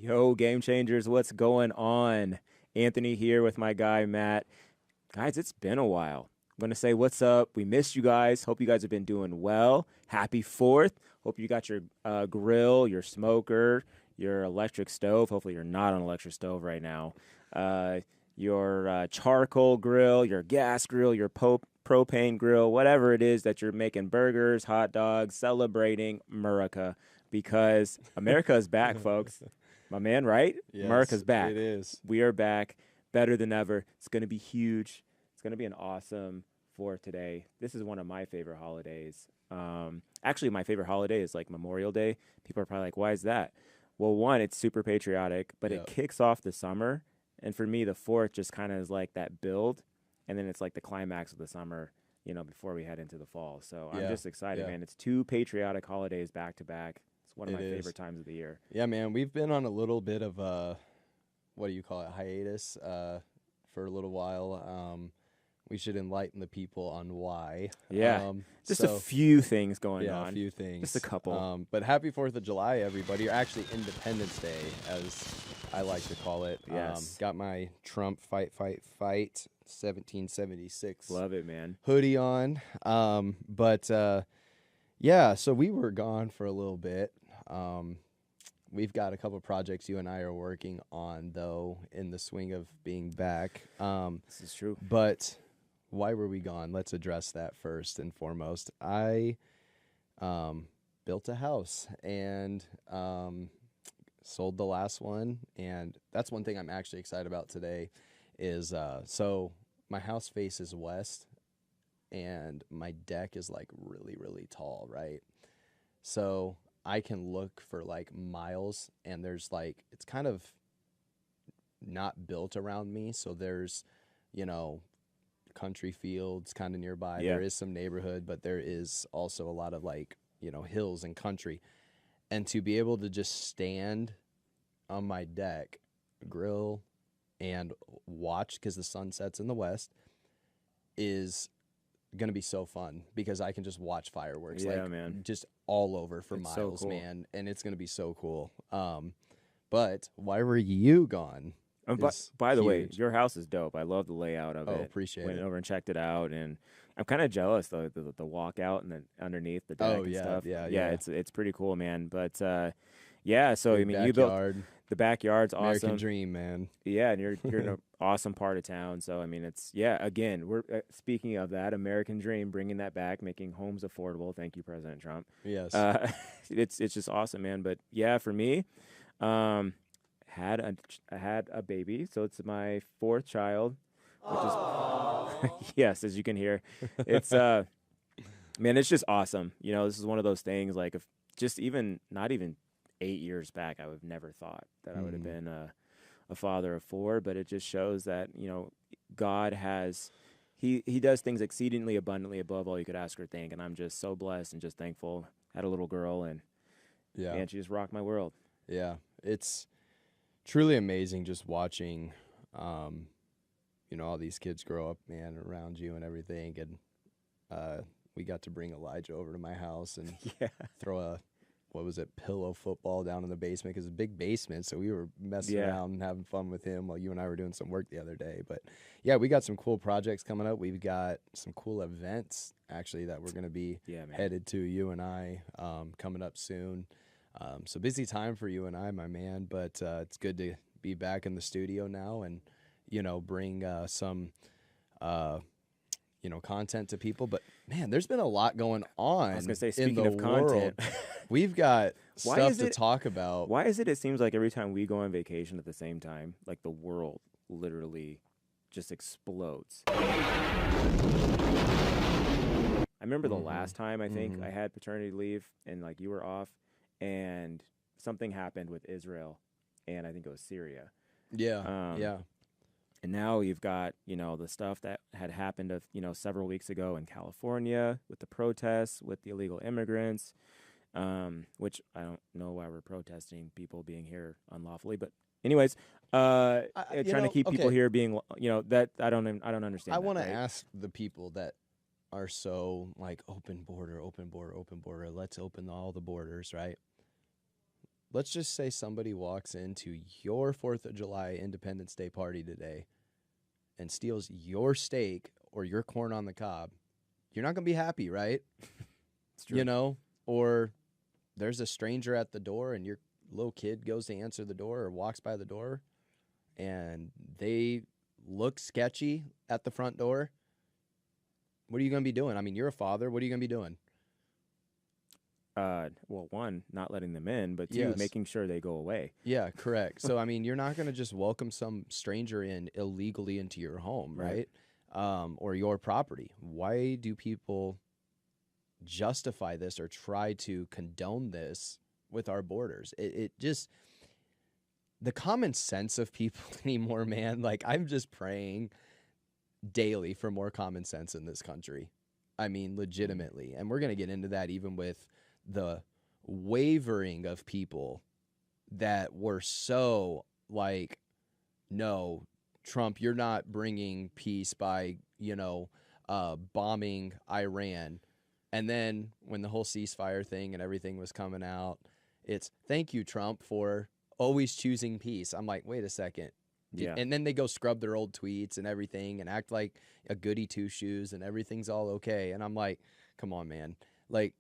Yo, Game Changers, what's going on? Anthony here with my guy Matt. Guys, it's been a while. I'm going to say what's up. We missed you guys. Hope you guys have been doing well. Happy 4th. Hope you got your grill, your smoker, your electric stove. Hopefully, you're not on an electric stove right now. Your charcoal grill, your gas grill, your propane grill, whatever it is that you're making burgers, hot dogs, celebrating America because America is back, folks. My man, right? Yes, America's back. It is. We are back, better than ever. It's going to be huge. It's going to be an awesome 4th today. This is one of my favorite holidays. Actually, my favorite holiday is like Memorial Day. People are probably like, why is that? Well, one, it's super patriotic, but it kicks off the summer. And for me, the 4th just kind of is like that build. And then it's like the climax of the summer, before we head into the fall. So I'm just excited, man. It's 2 patriotic holidays back to back. It's one of my favorite times of the year. Yeah, man. We've been on a little bit of a, what do you call it, hiatus for a little while. We should enlighten the people on why. Yeah, just a few things going on. Yeah, a few things. Just a couple. But happy 4th of July, everybody. Or actually Independence Day, as I like to call it. Yes. Got my Trump Fight 1776. Love it, man. Hoodie on. So we were gone for a little bit. We've got a couple projects you and I are working on, though, in the swing of being back. This is true. But why were we gone? Let's address that first and foremost. I built a house and sold the last one, and that's one thing I'm actually excited about today is so my house faces west, and my deck is like really, really tall, right? So I can look for like miles, and there's like, it's kind of not built around me. So there's, country fields kind of nearby. Yeah. There is some neighborhood, but there is also a lot of like, hills and country. And to be able to just stand on my deck, grill, and watch because the sun sets in the west is going to be so fun because I can just watch fireworks man. Just all over for It's so miles, cool. man, and it's going to be so cool. But why were you gone? By the way, Huge. your house is dope. I love the layout of it. Appreciate Went it. over and checked it out, and I'm kind of jealous though the walkout and then underneath the deck and stuff. Yeah. It's pretty cool, man. But yeah, so Big you built backyard. the backyard's American awesome. dream, man. Yeah, and you're in an awesome part of town. So it's again, we're speaking of that American dream, bringing that back, making homes affordable. Thank you, President Trump. Yes. It's just awesome, man. But yeah, for me, I had a baby, so it's my 4th child, which is yes, as you can hear, it's man, it's just awesome. This is one of those things like if just even not even 8 years back, I would have never thought that I would have been a father of 4, but it just shows that God has he does things exceedingly abundantly above all you could ask or think, and I'm just so blessed and just thankful. Had a little girl, and man, she just rocked my world. Yeah, it's truly amazing just watching, all these kids grow up, man, around you and everything. And we got to bring Elijah over to my house and throw a, pillow football down in the basement because it's a big basement. So we were messing around and having fun with him while you and I were doing some work the other day. But yeah, we got some cool projects coming up. We've got some cool events actually that we're going to be headed to, you and I, coming up soon. So busy time for you and I, my man, but it's good to be back in the studio now and, bring some, content to people. But, man, there's been a lot going on. I was going to say, in speaking the of content. world. We've got stuff to talk about. Why is it seems like every time we go on vacation at the same time, like the world literally just explodes? I remember the last time I think I had paternity leave and like you were off and something happened with Israel and I think it was Syria. Yeah. And now you've got, the stuff that had happened several weeks ago in California with the protests, with the illegal immigrants, which I don't know why we're protesting people being here unlawfully. But anyways, trying to keep people here being, that I don't understand. I want to ask the people that are so like open border. Let's open all the borders, right? let's just say somebody walks into your 4th of July Independence Day party today and steals your steak or your corn on the cob. You're not going to be happy, right? It's true. You know, or there's a stranger at the door and your little kid goes to answer the door or walks by the door and they look sketchy at the front door. What are you going to be doing? I mean, you're a father. What are you going to be doing? Well, one, not letting them in, but two, Yes. making sure they go away. Yeah, correct. So, I mean, you're not going to just welcome some stranger in illegally into your home, right? Or your property. Why do people justify this or try to condone this with our borders? It just, the common sense of people anymore, man, like I'm just praying daily for more common sense in this country. I mean, legitimately. And we're going to get into that even with the wavering of people that were so like, no, Trump, you're not bringing peace by, bombing Iran. And then when the whole ceasefire thing and everything was coming out, it's thank you, Trump, for always choosing peace. I'm like, wait a second. Yeah. And then they go scrub their old tweets and everything and act like a goody two shoes and everything's all okay. And I'm like, come on, man. Like,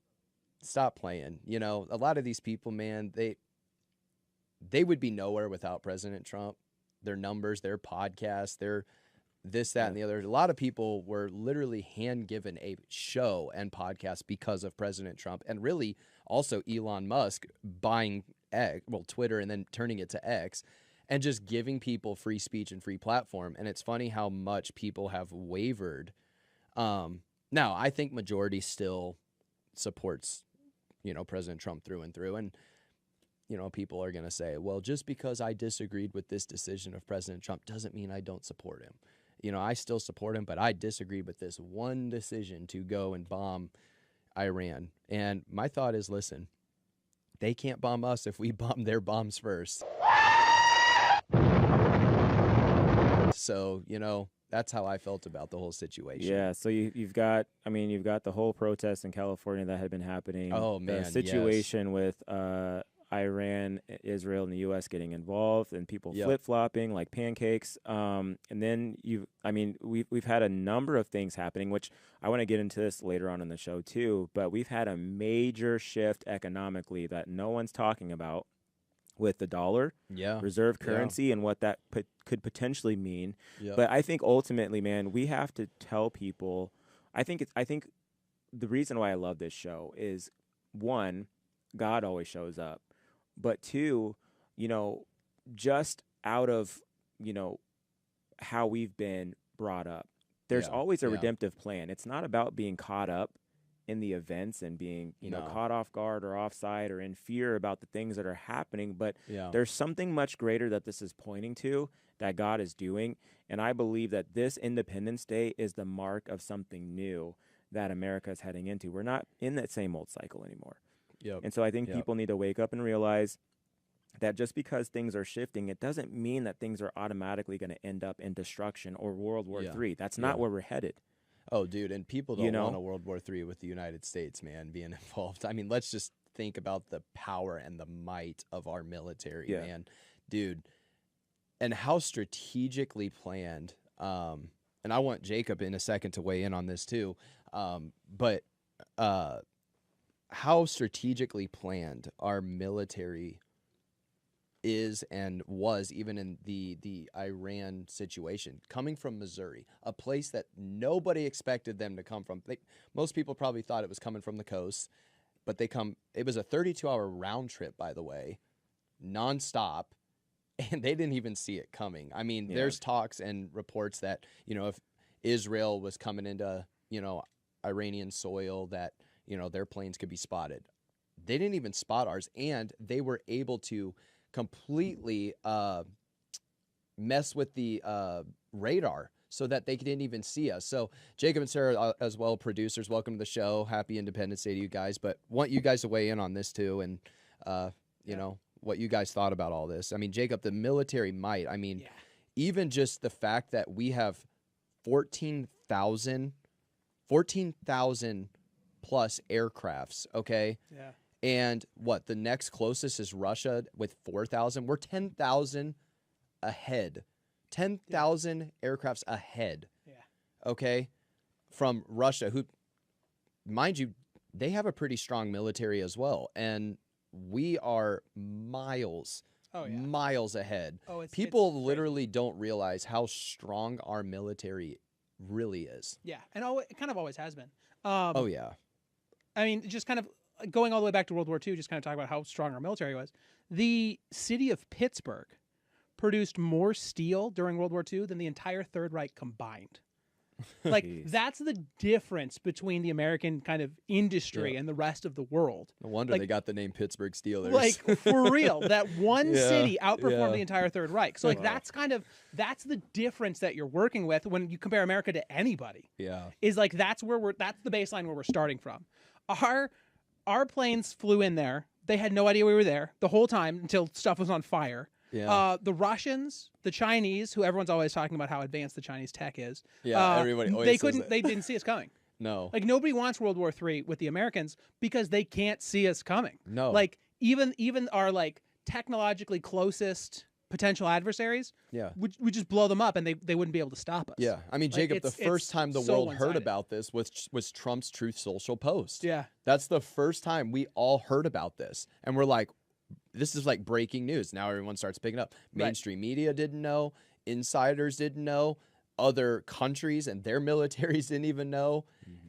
stop playing. A lot of these people, man, they would be nowhere without President Trump. Their numbers, their podcasts, their this, that, and the other. A lot of people were literally hand-given a show and podcast because of President Trump, and really also Elon Musk buying Twitter and then turning it to X and just giving people free speech and free platform. And it's funny how much people have wavered. Now, I think majority still supports, President Trump through and through. And, people are going to say, well, just because I disagreed with this decision of President Trump doesn't mean I don't support him. I still support him, but I disagreed with this one decision to go and bomb Iran. And my thought is, listen, they can't bomb us if we bomb their bombs first. So, that's how I felt about the whole situation. Yeah, so you've got the whole protest in California that had been happening. Oh, man, the situation with Iran, Israel, and the U.S. getting involved, and people flip-flopping like pancakes. And then we've had a number of things happening, which I want to get into this later on in the show too. But we've had a major shift economically that no one's talking about with the dollar, reserve currency, and what that could potentially mean. But I think ultimately, man, we have to tell people. I think the reason why I love this show is, one, God always shows up. But two, just out of, how we've been brought up, there's always a redemptive plan. It's not about being caught up in the events and being, caught off guard or offside or in fear about the things that are happening. But there's something much greater that this is pointing to that God is doing. And I believe that this Independence Day is the mark of something new that America is heading into. We're not in that same old cycle anymore. And so I think people need to wake up and realize that just because things are shifting, it doesn't mean that things are automatically going to end up in destruction or World War III. That's not where we're headed. Oh, dude, and people don't want a World War III with the United States, man, being involved. I mean, let's just think about the power and the might of our military, man. Dude, and how strategically planned, and I want Jacob in a second to weigh in on this too, but how strategically planned our military is and was even in the Iran situation, coming from Missouri, a place that nobody expected them to come from. Most people probably thought it was coming from the coast, but it was a 32-hour round trip, by the way, nonstop, and they didn't even see it coming. I mean, there's talks and reports that, if Israel was coming into, Iranian soil, that, their planes could be spotted. They didn't even spot ours, and they were able to completely mess with the radar so that they didn't even see us. So Jacob and Sarah as well, producers, welcome to the show. Happy Independence Day to you guys. But want you guys to weigh in on this too, and what you guys thought about all this. I mean, Jacob, the military might. I mean, even just the fact that we have 14,000 plus aircrafts, okay? Yeah. And what, the next closest is Russia with 4,000. We're 10,000 ahead. 10,000 aircrafts ahead. Yeah. Okay? From Russia, who, mind you, they have a pretty strong military as well. And we are miles ahead. People it's literally don't realize how strong our military really is. Yeah, and it kind of always has been. Oh, yeah. I mean, just kind of going all the way back to World War II, just kind of talk about how strong our military was. The city of Pittsburgh produced more steel during World War II than the entire Third Reich combined. Like, Jeez. that's the difference between the American kind of industry and the rest of the world. No wonder Like- they got the name Pittsburgh Steelers. Like, for real, that one Yeah, city outperformed yeah. the entire Third Reich. So, like, Wow. that's the difference that you're working with when you compare America to anybody. yeah. Is like, that's the baseline where we're starting from. Our planes flew in there. They had no idea we were there the whole time until stuff was on fire. Yeah. The Russians, the Chinese, who everyone's always talking about how advanced the Chinese tech is. Yeah, everybody always they says couldn't. that. They didn't see us coming. No. Like, nobody wants World War III with the Americans because they can't see us coming. No. Like, even our like technologically closest potential adversaries, Yeah. we just blow them up and they wouldn't be able to stop us. Yeah. I mean, Like, Jacob, the it's first time the so world heard one-sided. about this was Trump's Truth Social post. Yeah. That's the first time we all heard about this. And we're like, this is like breaking news. Now everyone starts picking up. Right. Mainstream media didn't know. Insiders didn't know. Other countries and their militaries didn't even know.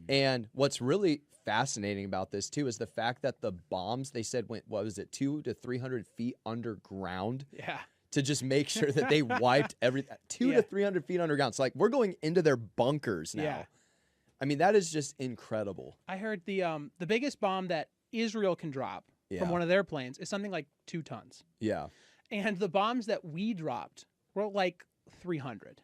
And what's really fascinating about this, too, is the fact that the bombs, they said, went, what was it, 200 to 300 feet underground Yeah. to just make sure that they wiped everything. 200 Yeah. to 300 feet underground. So, like, we're going into their bunkers now. Yeah. I mean, that is just incredible. I heard the biggest bomb that Israel can drop Yeah. from one of their planes is something like 2 tons. Yeah. And the bombs that we dropped were like 300.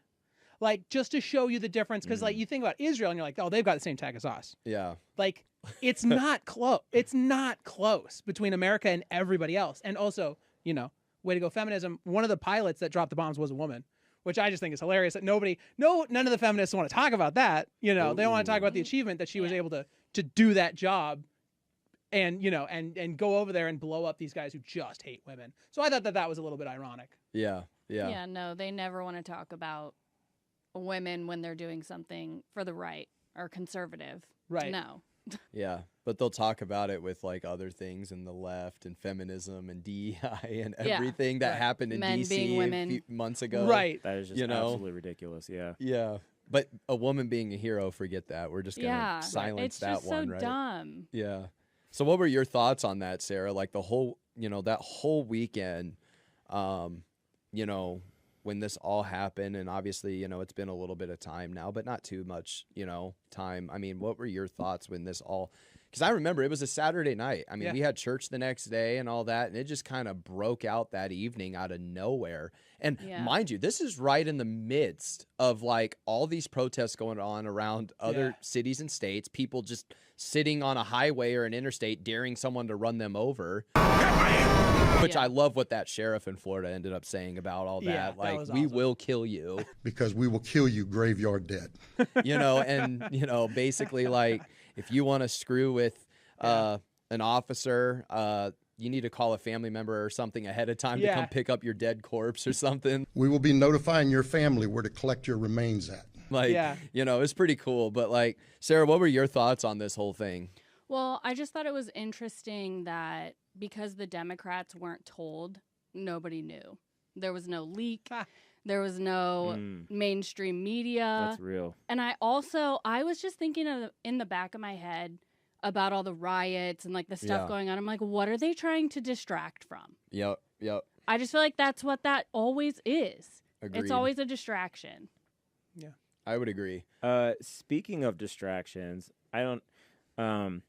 Like, just to show you the difference, because like you think about Israel and you're like, oh, they've got the same tech as us. Yeah. Like, it's not close. It's not close between America and everybody else. And also, you know, way to go feminism. One of the pilots that dropped the bombs was a woman, which I just think is hilarious. That none of the feminists want to talk about that. You know, they don't want to talk about the achievement that she was able to do that job. And, you know, and go over there and blow up these guys who just hate women. So I thought that was a little bit ironic. Yeah. Yeah. Yeah, no, they never want to talk about women when they're doing something for the right or conservative. Right. No. Yeah. But they'll talk about it with like other things in the left and feminism and DEI and Yeah. everything that Right. happened in Men DC being a women. few months ago. Right. That is just You know? absolutely ridiculous. Yeah. Yeah. But a woman being a hero, forget that. We're just going to Yeah. silence It's that just one, so right? dumb. Yeah. So what were your thoughts on that, Sarah? Like the whole, you know, that whole weekend, you know, when this all happened, and obviously, you know, it's been a little bit of time now, but not too much, you know, time. I mean, what were your thoughts when this all, because I remember it was a Saturday night. I mean, Yeah. we had church the next day and all that, and it just kind of broke out that evening out of nowhere. And Yeah. mind you, this is right in the midst of like all these protests going on around other Yeah. cities and states, people just sitting on a highway or an interstate daring someone to run them over. Which Yeah. I love what that sheriff in Florida ended up saying about all that. Yeah, that Like, was we awesome. will kill you, because we will kill you graveyard dead. you know, and, you know, basically like if you want to screw with an officer, you need to call a family member or something ahead of time to Yeah. come pick up your dead corpse or something. We will be notifying your family where to collect your remains at. Like, Yeah. you know, it's pretty cool. But like, Sarah, what were your thoughts on this whole thing? Well, I just thought it was interesting that because the Democrats weren't told, nobody knew. There was no leak. Ah. There was no Mm, mainstream media. that's real. And I was just thinking in the back of my head about all the riots and like the stuff Yeah. going on. I'm like, what are they trying to distract from? Yep. I just feel like that's what that always is. Agreed. It's always a distraction. I would agree. Speaking of distractions, I don't.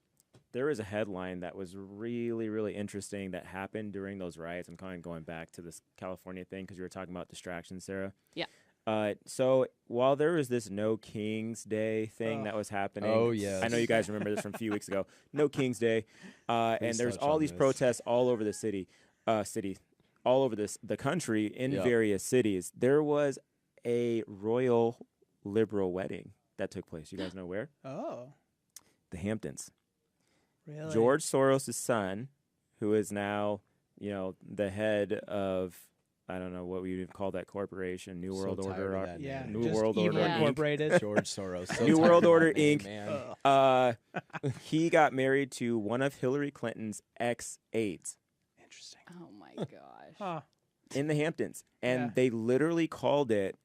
There was a headline that was really, really interesting that happened during those riots. I'm kind of going back to this California thing because you were talking about distractions, Sarah. Yeah. So while there was this No King's Day thing Oh. that was happening, Oh, yes. I know you guys remember this from a few weeks ago. No King's Day, and Please there's touch all on these this. protests all over the city, all over the country in Yep. various cities. There was a royal liberal wedding that took place. You guys know where? Oh. The Hamptons. Really? George Soros' son, who is now, the head of, I don't know what we would call that corporation, New World So tired Order. of that Yeah. name. New just World Order evil Yeah. Incorporated. George Soros. So New tired World of that Order, name, Inc. Man. Ugh. He got married to one of Hillary Clinton's ex-aides Interesting. Oh my gosh. Huh. in the Hamptons, and Yeah. they literally called it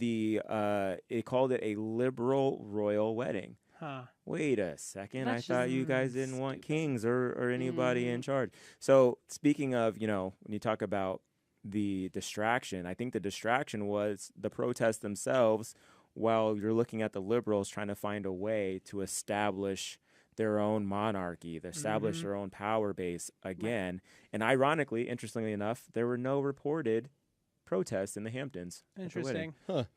a liberal royal wedding. Huh. Wait a second. That's I thought just you guys didn't want stupid. kings or anybody in Mhm. charge. So speaking of, when you talk about the distraction, I think the distraction was the protests themselves while you're looking at the liberals trying to find a way to establish their own monarchy, to establish Mhm. their own power base again. And ironically, interestingly enough, there were no reported protests in the Hamptons. at the wedding. Interesting.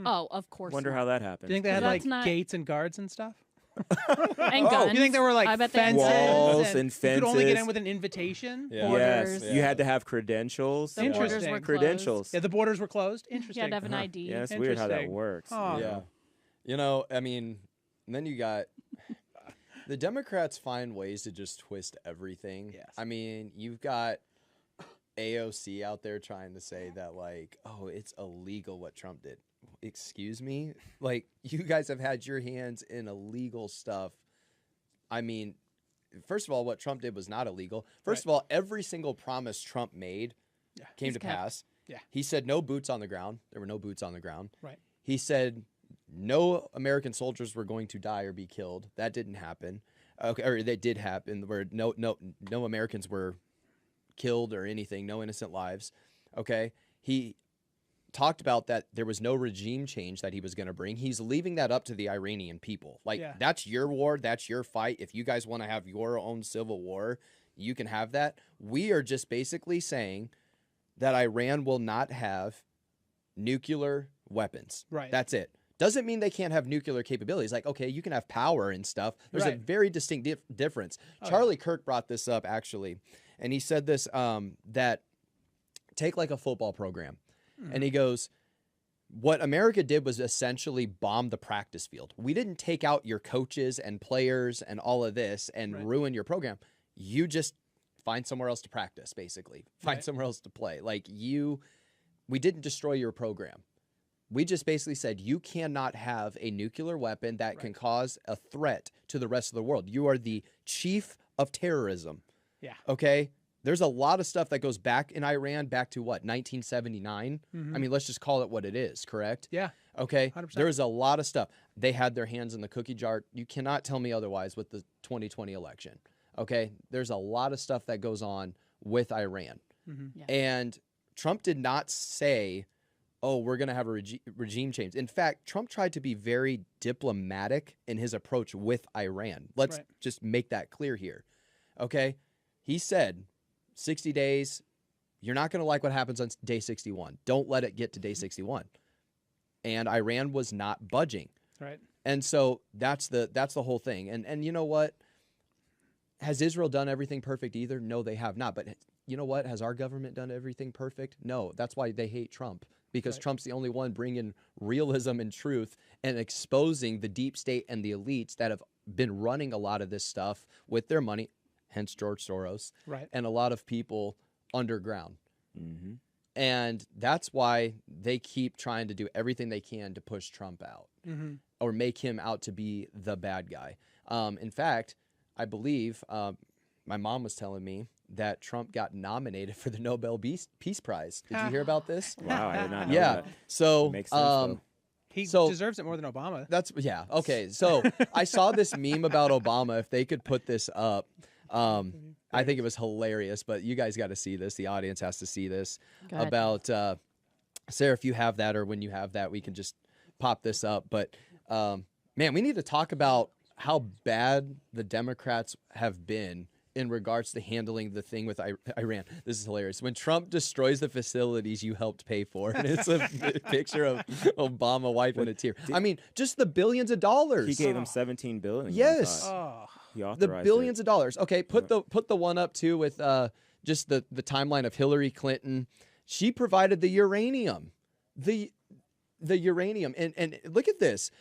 Oh, of course. Wonder not. how that happened. Do you think they had That's like not- gates and guards and stuff? And Oh, guns. You think there were like I bet they had fences Walls and You could only get in fences. with an invitation? Yeah. Yes, Borders. you had to have credentials. The Yeah. borders Interesting. were closed. Credentials. Yeah, the borders were closed. You Interesting. had to have an Uh-huh. ID. Yeah, it's weird how that Interesting. works. Huh. Yeah. I mean, and then you got the Democrats find ways to just twist everything. Yes. I mean, you've got AOC out there trying to say that, like, oh, it's illegal what Trump did. Excuse me? Like, you guys have had your hands in illegal stuff. I mean, first of all, what Trump did was not illegal. First of all, every single promise Trump made Yeah. came He's to kept. pass. Yeah. He said no boots on the ground. There were no boots on the ground. Right. He said no American soldiers were going to die or be killed. That didn't happen. Okay, or that did happen. Where no Americans were killed or anything. No innocent lives. Okay. He talked about that there was no regime change that he was going to bring. He's leaving that up to the Iranian people. Like, Yeah. that's your war. That's your fight. If you guys want to have your own civil war, you can have that. We are just basically saying that Iran will not have nuclear weapons. Right. That's it. Doesn't mean they can't have nuclear capabilities. Like, okay, you can have power and stuff. There's a Right. very distinct difference. Oh, Charlie Kirk brought this up, actually, and he said this, that take like a football program. And he goes, what America did was essentially bomb the practice field. We didn't take out your coaches and players and all of this and Right. ruin your program. You just find somewhere else to practice, basically. Find Right. somewhere else to play. Like, we didn't destroy your program. We just basically said you cannot have a nuclear weapon that can cause a threat to the rest of the world. You are the chief of terrorism. Yeah. Okay? There's a lot of stuff that goes back in Iran back to what, 1979? I mean, let's just call it what it is, correct? Yeah. Okay? 100%. There's a lot of stuff. They had their hands in the cookie jar. You cannot tell me otherwise with the 2020 election. Okay? There's a lot of stuff that goes on with Iran. Yeah. And Trump did not say, oh, we're going to have a regime change. In fact, Trump tried to be very diplomatic in his approach with Iran. Let's Right. just make that clear here. Okay? He said, 60 days, you're not going to like what happens on day 61. Don't let it get to day 61. And Iran was not budging. Right. And so that's the whole thing. And you know what? Has Israel done everything perfect either? No, they have not. But you know what? Has our government done everything perfect? No. That's why they hate Trump, because Right. Trump's the only one bringing realism and truth and exposing the deep state and the elites that have been running a lot of this stuff with their money, hence George Soros, Right. and a lot of people underground. Mm-hmm. And that's why they keep trying to do everything they can to push Trump out Mm-hmm. or make him out to be the bad guy. In fact, I believe my mom was telling me that Trump got nominated for the Nobel Peace Prize. Did you hear about this? Wow, I did not know Yeah. that. So Makes sense, though. He So- deserves it more than Obama. that's okay. So I saw this meme about Obama. If they could put this up, I think it was hilarious. But you guys got to see this. The audience has to see this. Go ahead. About Sarah, if you have that, or when you have that, we can just pop this up. But man, we need to talk about how bad the Democrats have been in regards to handling the thing with Iran. This is hilarious. When Trump destroys the facilities you helped pay for, and it's a picture of Obama wiping a tear. I mean, just the billions of dollars. He gave him $17 billion. I Yes. thought. Oh. He the authorized billions of dollars. Okay, put the one up too with just the timeline of Hillary Clinton. She provided the uranium, the uranium, and look at this.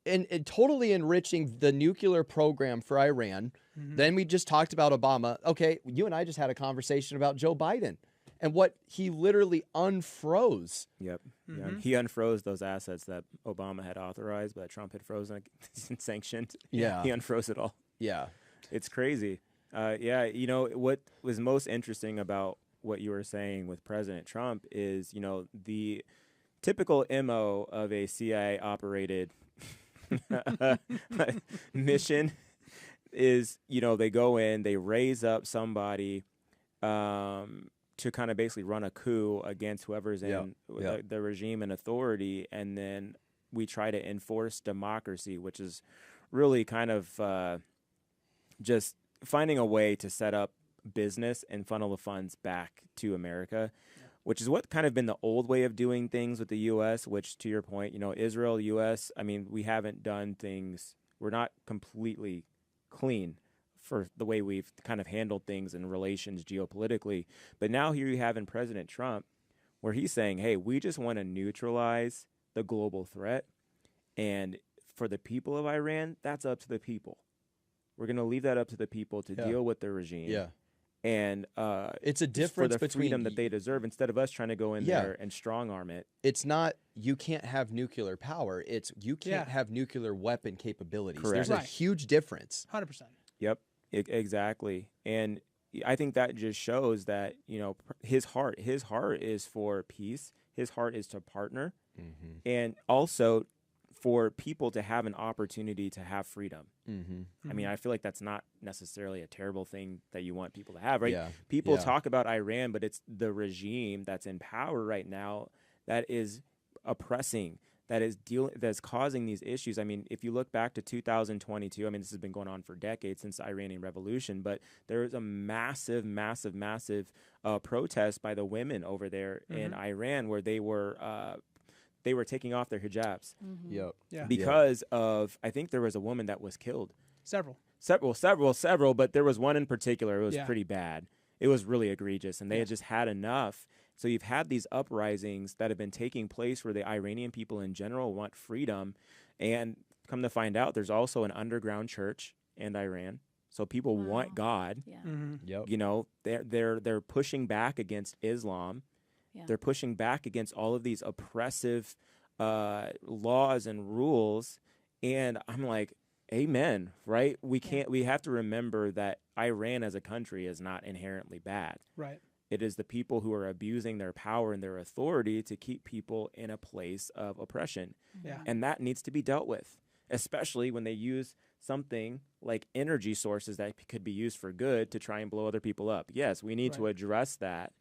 and totally enriching the nuclear program for Iran. Then we just talked about Obama. Okay, you and I just had a conversation about Joe Biden and what he literally unfroze. Yep. Yeah. He unfroze those assets that Obama had authorized, but Trump had frozen and sanctioned. Yeah. He unfroze it all. Yeah. It's crazy. Yeah. You know, what was most interesting about what you were saying with President Trump is, you know, the typical MO of a CIA operated mission is, you know, they go in, they raise up somebody to kind of basically run a coup against whoever's in the regime and authority, and then we try to enforce democracy, which is really kind of just finding a way to set up business and funnel the funds back to America, which is what kind of been the old way of doing things with the U.S., which, to your point, you know, Israel, U.S., I mean, we haven't done things, we're not completely clean for the way we've kind of handled things in relations geopolitically. But now here you have in President Trump, where he's saying, hey, we just want to neutralize the global threat. And for the people of Iran, that's up to the people. We're going to leave that up to the people to deal with the regime. Yeah. And it's a difference for the between freedom that they deserve, instead of us trying to go in there and strong arm it. It's not you can't have nuclear power. It's you can't have nuclear weapon capabilities. Correct. There's a huge difference. 100%. Yep, exactly. And I think that just shows that, you know, his heart is for peace. His heart is to partner, and also for people to have an opportunity to have freedom. I mean, I feel like that's not necessarily a terrible thing that you want people to have, right? Yeah. People talk about Iran, but it's the regime that's in power right now that is oppressing, that's causing these issues. I mean, if you look back to 2022, I mean, this has been going on for decades since the Iranian Revolution, but there was a massive protest by the women over there in Iran where they were taking off their hijabs because of, I think there was a woman that was killed. Several, but there was one in particular. It was pretty bad. It was really egregious, and they had just had enough. So you've had these uprisings that have been taking place where the Iranian people in general want freedom, and come to find out, there's also an underground church in Iran. So people want God. You know, they're pushing back against Islam. They're pushing back against all of these oppressive laws and rules, and I'm like, amen, right? We have to remember that Iran as a country is not inherently bad. Right. It is the people who are abusing their power and their authority to keep people in a place of oppression. And that needs to be dealt with, especially when they use something like energy sources that could be used for good to try and blow other people up. Yes, we need to address that.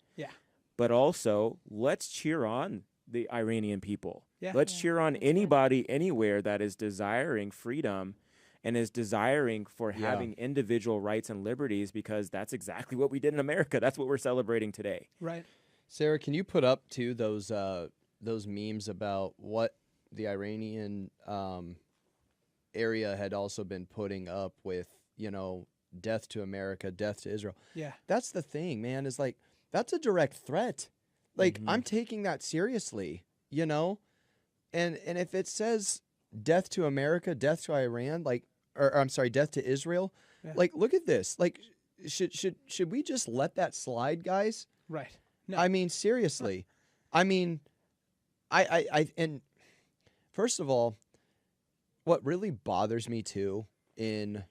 But also, let's cheer on the Iranian people. Let's cheer on anybody anywhere that is desiring freedom and is desiring for having individual rights and liberties, because that's exactly what we did in America. That's what we're celebrating today. Right. Sarah, can you put up too those memes about what the Iranian area had also been putting up with, you know, death to America, death to Israel? Yeah. That's the thing, man, is like, that's a direct threat. Like, I'm taking that seriously, you know? And if it says death to America, death to Iran, like, or I'm sorry, death to Israel, like, look at this. Like, should we just let that slide, guys? Right. No. I mean, seriously. I mean, and first of all, what really bothers me too in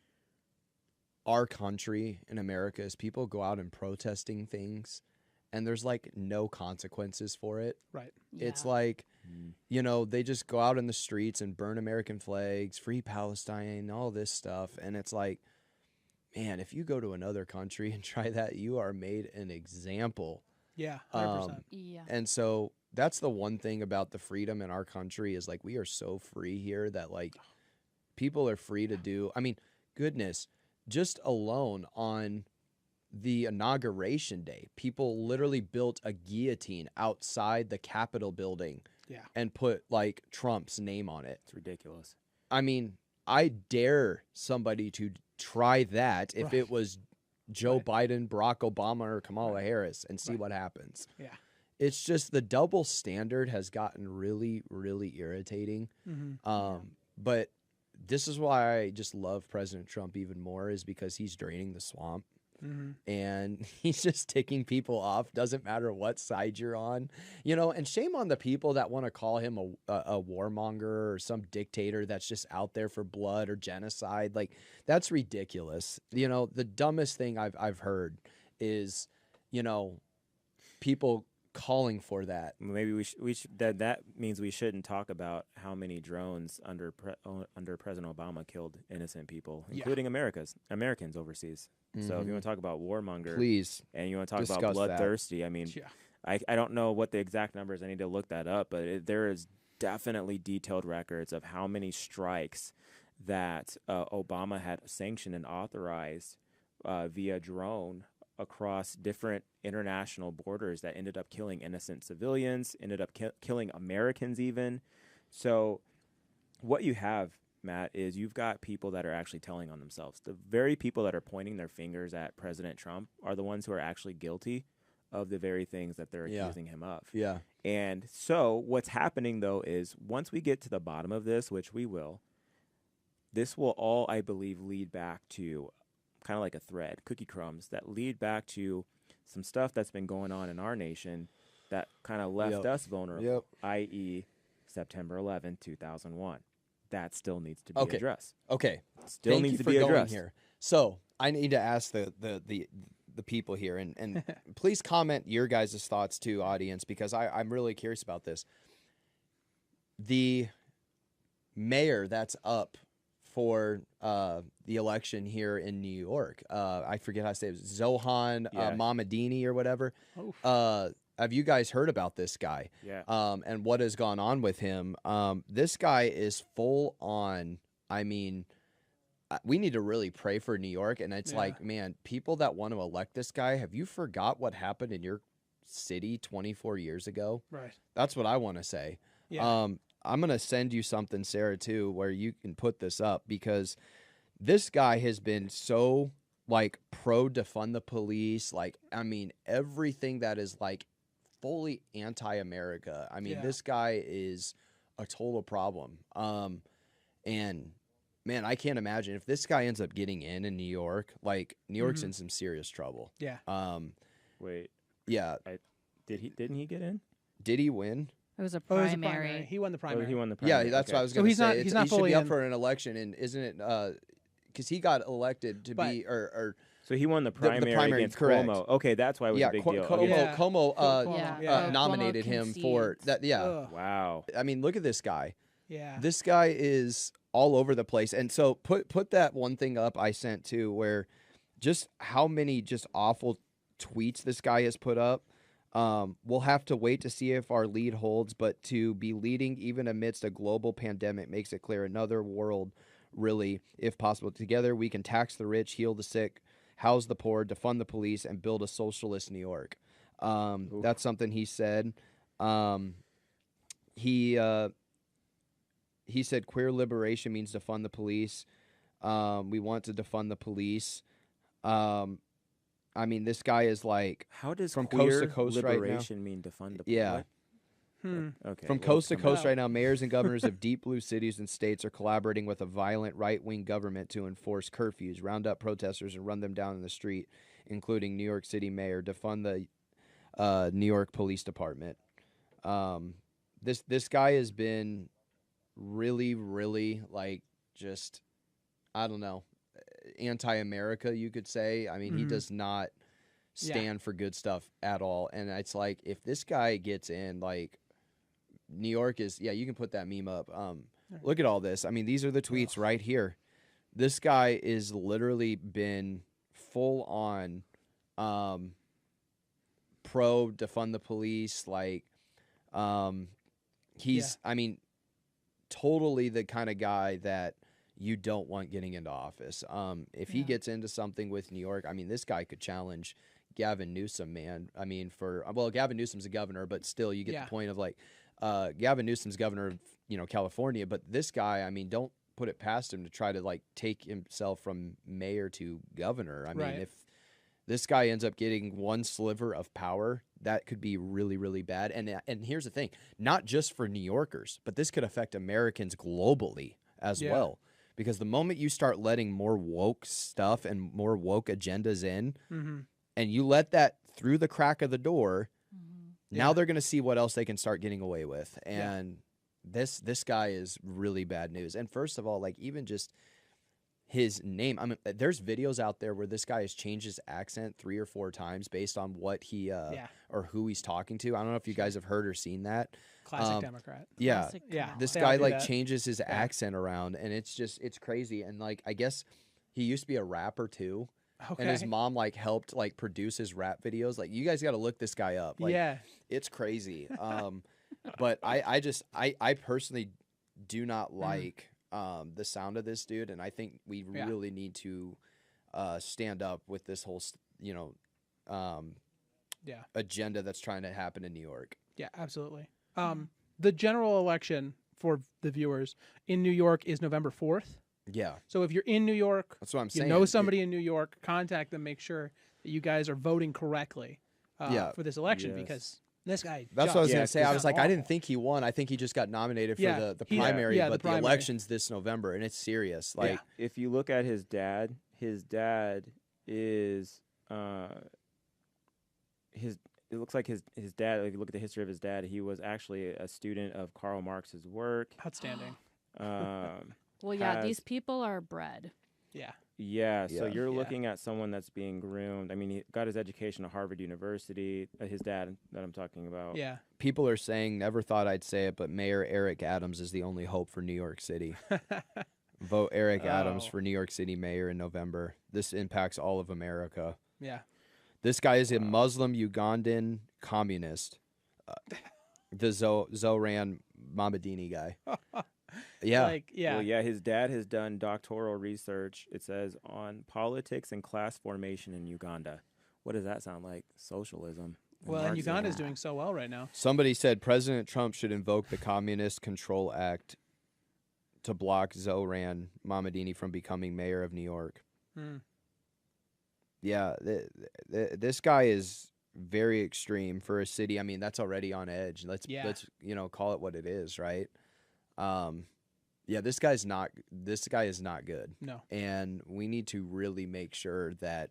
our country, in America, is people go out and protesting things and there's like no consequences for it. Right. It's like, you know, they just go out in the streets and burn American flags, free Palestine, all this stuff. And it's like, man, if you go to another country and try that, you are made an example. Yeah, 100%. And so that's the one thing about the freedom in our country is like we are so free here that like people are free to do. I mean, goodness, just alone on the inauguration day, people literally built a guillotine outside the Capitol building and put like Trump's name on it. It's ridiculous. I mean, I dare somebody to try that if it was Joe Biden, Barack Obama, or Kamala Harris and see what happens. Yeah. It's just the double standard has gotten really, really irritating. But this is why I just love President Trump even more, is because he's draining the swamp. And he's just ticking people off. Doesn't matter what side you're on, you know. And shame on the people that want to call him a warmonger or some dictator that's just out there for blood or genocide. Like, that's ridiculous. You know, the dumbest thing I've heard is, you know, people calling for that. Maybe we should that means we shouldn't talk about how many drones under President Obama killed innocent people, including Americans overseas. So if you want to talk about warmonger, Please, and you want to talk discuss about that. bloodthirsty, I mean, I don't know what the exact numbers. I need to look that up, but there is definitely detailed records of how many strikes that Obama had sanctioned and authorized via drone across different international borders that ended up killing innocent civilians, ended up killing Americans even. So what you have, Matt, is you've got people that are actually telling on themselves. The very people that are pointing their fingers at President Trump are the ones who are actually guilty of the very things that they're accusing him of. Yeah. And so what's happening, though, is once we get to the bottom of this, which we will, this will all, I believe, lead back to kind of like a thread, cookie crumbs, that lead back to some stuff that's been going on in our nation that kind of left us vulnerable, i.e. September 11, 2001. That still needs to be addressed. Okay. Still Thank needs you to for be going addressed. here. So I need to ask the people here, and please comment your guys' thoughts too, audience, because I'm really curious about this. The mayor that's up for the election here in New York, I forget how to say it, Zohan Mamadini or whatever. Have you guys heard about this guy? Yeah. And what has gone on with him? This guy is full on. I mean, we need to really pray for New York. And it's like, man, people that want to elect this guy, have you forgot what happened in your city 24 years ago? Right. That's what I want to say. Yeah. I'm going to send you something, Sarah, too, where you can put this up, because this guy has been so, like, pro defund the police. Like, I mean, everything that is, like, fully anti-America. I mean, this guy is a total problem. And man, I can't imagine if this guy ends up getting in New York. Like, New York's in some serious trouble. Yeah. Wait. Yeah. Didn't he get in? Did he win? It was a Oh, it was a primary. He won the Oh, primary. he won the Yeah, primary. that's Okay. what I was So going to he's say. not- he's not he should fully be up in. for an election, and isn't it? Because he got elected to be or So he won the primary, primary, against correct. Cuomo. Okay, that's why it was a big deal. Cuomo, Okay. Yeah. Cuomo Yeah. nominated Cuomo him for concedes. that. Yeah. Ugh. Wow. I mean, look at this guy. Yeah. This guy is all over the place. And so put that one thing up I sent too, where just how many just awful tweets this guy has put up. We'll have to wait to see if our lead holds, but to be leading even amidst a global pandemic makes it clear another world, really, if possible. Together we can tax the rich, heal the sick, house the poor, defund the police, and build a socialist New York. That's something he said. He said queer liberation means defund the police. We want to defund the police. I mean, this guy is like, How does from queer coast to coast right now. liberation mean defund the Yeah. what? Hmm. Okay. From well, coast to come coast on. right now, mayors and governors of deep blue cities and states are collaborating with a violent right-wing government to enforce curfews, round up protesters, and run them down in the street, including New York City mayor, defund the New York Police Department. This guy has been really, really, like, just, I don't know, anti-America, you could say. I mean, he does not stand for good stuff at all. And it's like, if this guy gets in, like, New York is, you can put that meme up. Look at all this. I mean, these are the tweets right here. This guy is literally been full on pro defund the police. Like, he's, I mean, totally the kind of guy that you don't want getting into office. If he gets into something with New York, I mean, this guy could challenge Gavin Newsom, man. I mean, Gavin Newsom's a governor, but still, you get the point of, like, Gavin Newsom's governor of, California, but this guy, I mean, don't put it past him to try to, like, take himself from mayor to governor. I mean, if this guy ends up getting one sliver of power, that could be really, really bad. And here's the thing, not just for New Yorkers, but this could affect Americans globally as well. because the moment you start letting more woke stuff and more woke agendas in, Mm-hmm. and you let that through the crack of the door, now Yeah. they're going to see what else they can start getting away with. Yeah. And this guy is really bad news. And first of all, like even just his name, I mean, there's videos out there where this guy has changed his accent 3 or 4 times based on what he Yeah. or who he's talking to. I don't know if you guys have heard or seen that. Classic Democrat. Yeah. Classic Yeah. Kamala. This They all guy do like that. changes his accent around, and it's crazy. And like I guess he used to be a rapper too. Okay. And his mom like helped like produce his rap videos. Like you guys got to look this guy up. Like yeah. it's crazy. But I personally do not like the sound of this dude, and I think we Yeah. really need to stand up with this whole Yeah. agenda that's trying to happen in New York. Yeah. Absolutely. The general election for the viewers in New York is November 4th. Yeah, So if you're in New York, that's what I'm you saying. know somebody in New York, contact them. Make sure that you guys are voting correctly Yeah. for this election Yes. because this guy. That's what I was Yeah, gonna say. I was like, I didn't awful. think he won. I think he just got nominated for Yeah, the he- primary, yeah, the but the primary. election's this November, and it's serious. Like, If you look at his dad is his. It looks like his dad. If you look at the history of his dad, he was actually a student of Karl Marx's work. Outstanding. Well, yeah, has- these people are bred. Yeah. Yeah, so Yeah. you're Yeah. looking at someone that's being groomed. I mean, he got his education at Harvard University. His dad that I'm talking about. Yeah. people are saying, never thought I'd say it, but Mayor Eric Adams is the only hope for New York City. Vote Eric Adams Oh. for New York City mayor in November. This impacts all of America. Yeah. This guy is a Muslim Ugandan communist. The Zoran Mamadini guy. Yeah. Like, yeah. Well, yeah, his dad has done doctoral research, it says, on politics and class formation in Uganda. What does that sound like? Socialism. Well, and Marxism. Uganda's doing so well right now. Somebody said President Trump should invoke the Communist Control Act to block Zoran Mamadini from becoming mayor of New York. Hmm. Yeah, this guy is very extreme for a city. I mean, that's already on edge. Let's call it what it is, right? Yeah, this guy is not good. No. And we need to really make sure that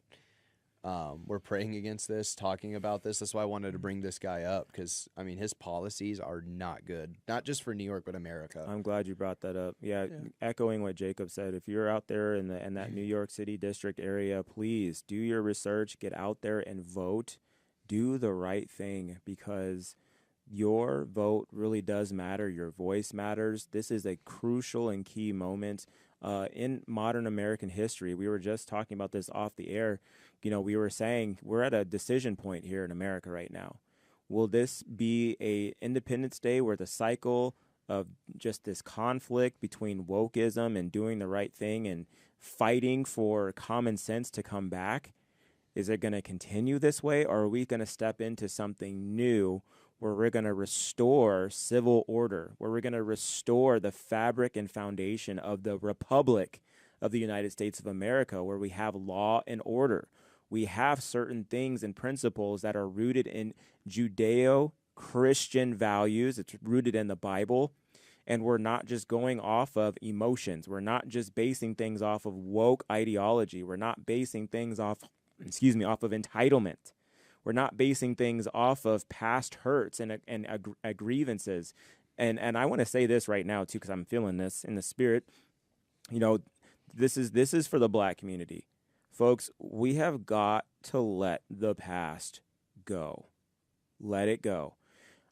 we're praying against this, talking about this. That's why I wanted to bring this guy up, because I mean his policies are not good, not just for New York but America. I'm glad you brought that up. Yeah, echoing what Jacob said, if you're out there in that New York City district area, please do your research, get out there and vote. Do the right thing, because your vote really does matter. Your voice matters. This is a crucial and key moment in modern American history. We were just talking about this off the air. You know, we were saying we're at a decision point here in America right now. Will this be a Independence Day where the cycle of just this conflict between wokeism and doing the right thing and fighting for common sense to come back? Is it going to continue this way, or are we going to step into something new where we're going to restore civil order, where we're going to restore the fabric and foundation of the Republic of the United States of America, where we have law and order? We have certain things and principles that are rooted in Judeo-Christian values. It's rooted in the Bible. And we're not just going off of emotions. We're not just basing things off of woke ideology. We're not basing things off of entitlement. We're not basing things off of past hurts and grievances. And I want to say this right now, too, because I'm feeling this in the spirit. You know, this is for the Black community. Folks, we have got to let the past go. Let it go.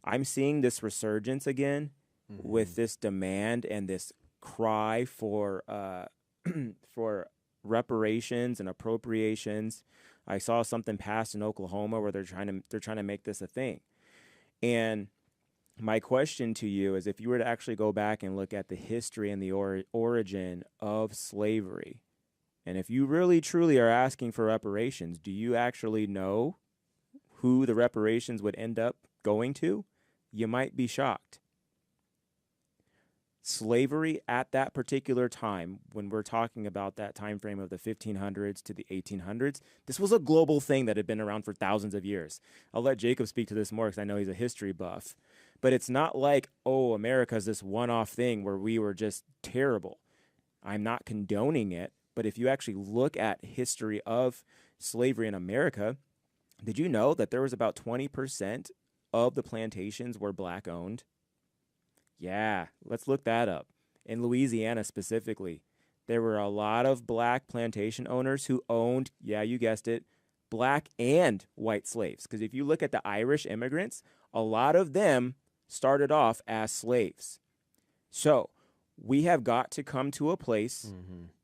I'm seeing this resurgence again with this demand and this cry for for reparations and appropriations. I saw something passed in Oklahoma where they're trying to make this a thing. And my question to you is, if you were to actually go back and look at the history and the origin of slavery, and if you really truly are asking for reparations, do you actually know who the reparations would end up going to? You might be shocked. Slavery at that particular time, when we're talking about that time frame of the 1500s to the 1800s, this was a global thing that had been around for thousands of years. I'll let Jacob speak to this more because I know he's a history buff. But it's not like, oh, America's this one-off thing where we were just terrible. I'm not condoning it, but if you actually look at history of slavery in America, did you know that there was about 20% of the plantations were black owned? Yeah, let's look that up. In Louisiana specifically, there were a lot of black plantation owners who owned, yeah, you guessed it, black and white slaves. Because if you look at the Irish immigrants, a lot of them started off as slaves. So we have got to come to a place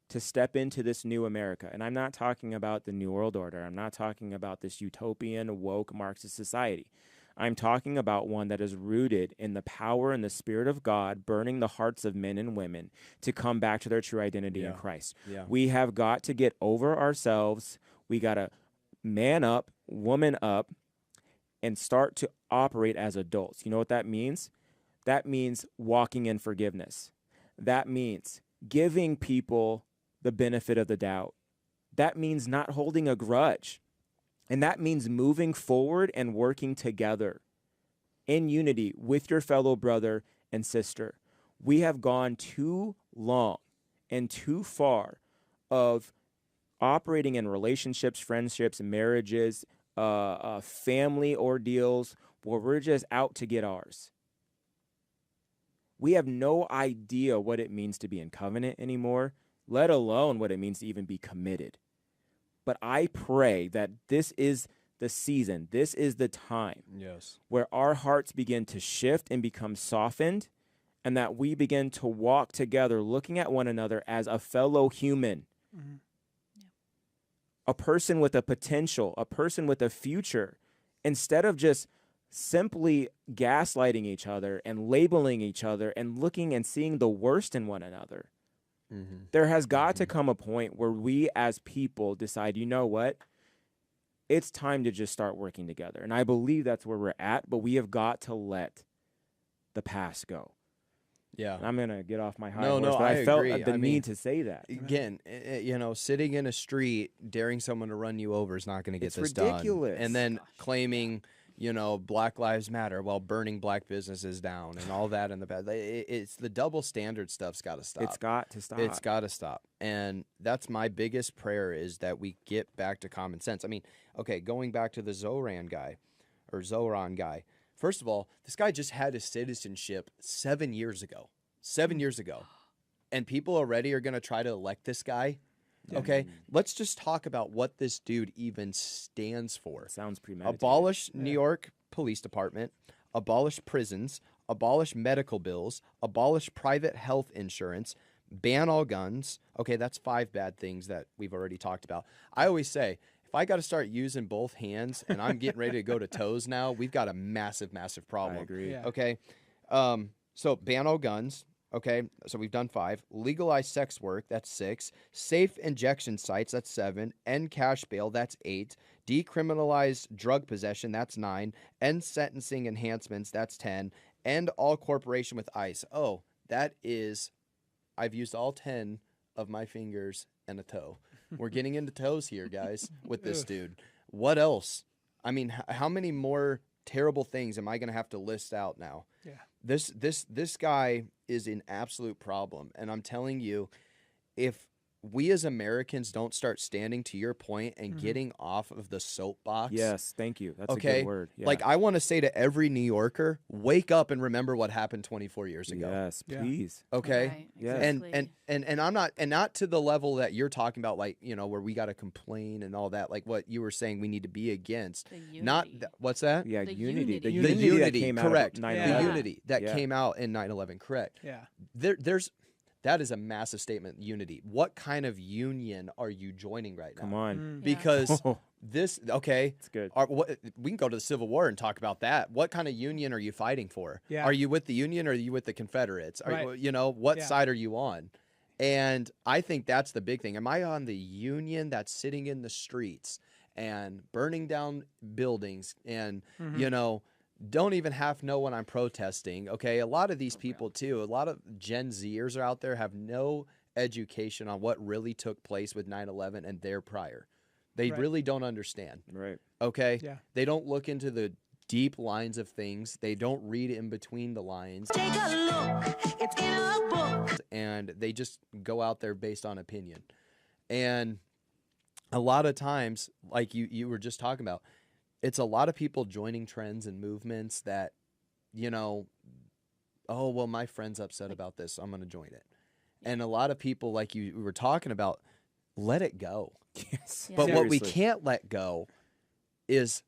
to step into this new America. And I'm not talking about the New World Order. I'm not talking about this utopian, woke Marxist society. I'm talking about one that is rooted in the power and the Spirit of God burning the hearts of men and women to come back to their true identity in Christ. Yeah. We have got to get over ourselves. We got to man up, woman up, and start to operate as adults. You know what that means? That means walking in forgiveness. That means giving people the benefit of the doubt. That means not holding a grudge. And that means moving forward and working together in unity with your fellow brother and sister. We have gone too long and too far of operating in relationships, friendships, marriages, family ordeals where we're just out to get ours. We have no idea what it means to be in covenant anymore, let alone what it means to even be committed. But I pray that this is the season, this is the time where our hearts begin to shift and become softened, and that we begin to walk together looking at one another as a fellow human, a person with a potential, a person with a future, instead of just simply gaslighting each other and labeling each other and looking and seeing the worst in one another. There has got to come a point where we as people decide, you know what? It's time to just start working together. And I believe that's where we're at, but we have got to let the past go. Yeah. And I'm going to get off my high No, horse, but I I felt agree. the I need mean, to say that. Again, you know, sitting in a street, daring someone to run you over is not going to get It's this ridiculous. done. And then claiming, you know, Black Lives Matter while burning black businesses down and all that in the past. It's the double standard stuff's got to stop. It's got to stop. It's got to stop. And that's my biggest prayer, is that we get back to common sense. I mean, okay, going back to the Zoran guy. First of all, this guy just had his citizenship 7 years ago. 7 years ago. And people already are going to try to elect this guy. Okay, let's just talk about what this dude even stands for. Sounds premeditated. Abolish New York Police Department, abolish prisons, abolish medical bills, abolish private health insurance, ban all guns. Okay, that's 5 bad things that we've already talked about. I always say, if I got to start using both hands and I'm getting ready to go to toes now, we've got a massive, massive problem. I agree. Yeah. Okay, so ban all guns. Okay, so we've done 5. Legalize sex work, that's 6. Safe injection sites, that's 7. End cash bail, that's 8. Decriminalize drug possession, that's 9. End sentencing enhancements, that's 10. End all cooperation with ICE. Oh, that is, I've used all 10 of my fingers and a toe. We're getting into toes here, guys, with this dude. What else? I mean, how many more terrible things am I going to have to list out now? Yeah. This guy is an absolute problem, and I'm telling you, if we as Americans don't start standing, to your point, and getting off of the soapbox. Yes, thank you. That's a Okay, good word. Yeah. like I want to say to every New Yorker, wake up and remember what happened 24 years ago. Yes, Yeah. please. Okay. Right, Yeah. exactly. And I'm not, and not to the level that you're talking about, like, you know, where we got to complain and all that, like what you were saying we need to be against. The Not unity. what's that? Yeah, The unity. The unity. The unity that unity, came correct. out of 9/11. The Yeah. unity that Yeah. came out in 9/11, correct. Yeah. That is a massive statement, unity. What kind of union are you joining right now? Come on. Yeah. Because Oh, this, okay, it's good. we can go to the Civil War and talk about that. What kind of union are you fighting for? Yeah. Are you with the Union or are you with the Confederates? Right. You know, what Yeah. side are you on? And I think that's the big thing. Am I on the Union that's sitting in the streets and burning down buildings and, you know, don't even half know when I'm protesting? Okay, a lot of these people too, a lot of Gen Zers are out there, have no education on what really took place with 9/11 and their prior. They Right. really don't understand. Right. Okay, Yeah. they don't look into the deep lines of things. They don't read in between the lines. Take a look, it's in a book. And they just go out there based on opinion. And a lot of times, like you were just talking about, it's a lot of people joining trends and movements that, you know, oh, well, my friend's upset about this, so I'm going to join it. And a lot of people, like you were talking about, let it go. Yes. Yeah. But what we Seriously. can't let go is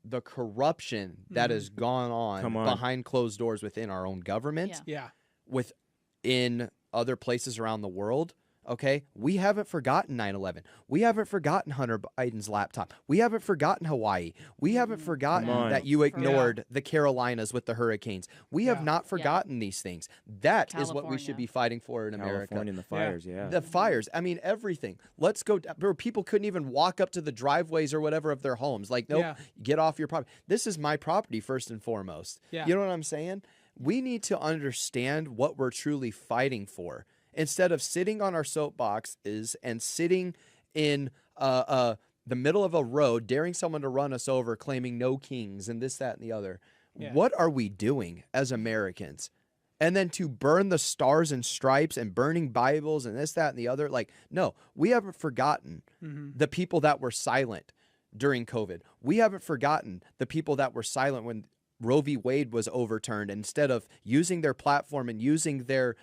the corruption that has gone Come on. behind closed doors within our own government, Yeah. within other places around the world. Okay, we haven't forgotten 9/11. We haven't forgotten Hunter Biden's laptop. We haven't forgotten Hawaii. We haven't forgotten Come on. that you For ignored the Carolinas with the hurricanes. We have Yeah. not forgotten these things. That is what we should California. be fighting for in America. California and the fires, yeah. The fires. I mean, everything. Let's go. Where people couldn't even walk up to the driveways or whatever of their homes. Like, nope, Yeah. get off your property. This is my property first and foremost. Yeah. You know what I'm saying? We need to understand what we're truly fighting for instead of sitting on our soapboxes and sitting in the middle of a road, daring someone to run us over, claiming no kings and this, that, and the other. Yeah. What are we doing as Americans? And then to burn the stars and stripes and burning Bibles and this, that, and the other. Like, no, we haven't forgotten the people that were silent during COVID. We haven't forgotten the people that were silent when Roe v. Wade was overturned. Instead of using their platform and using their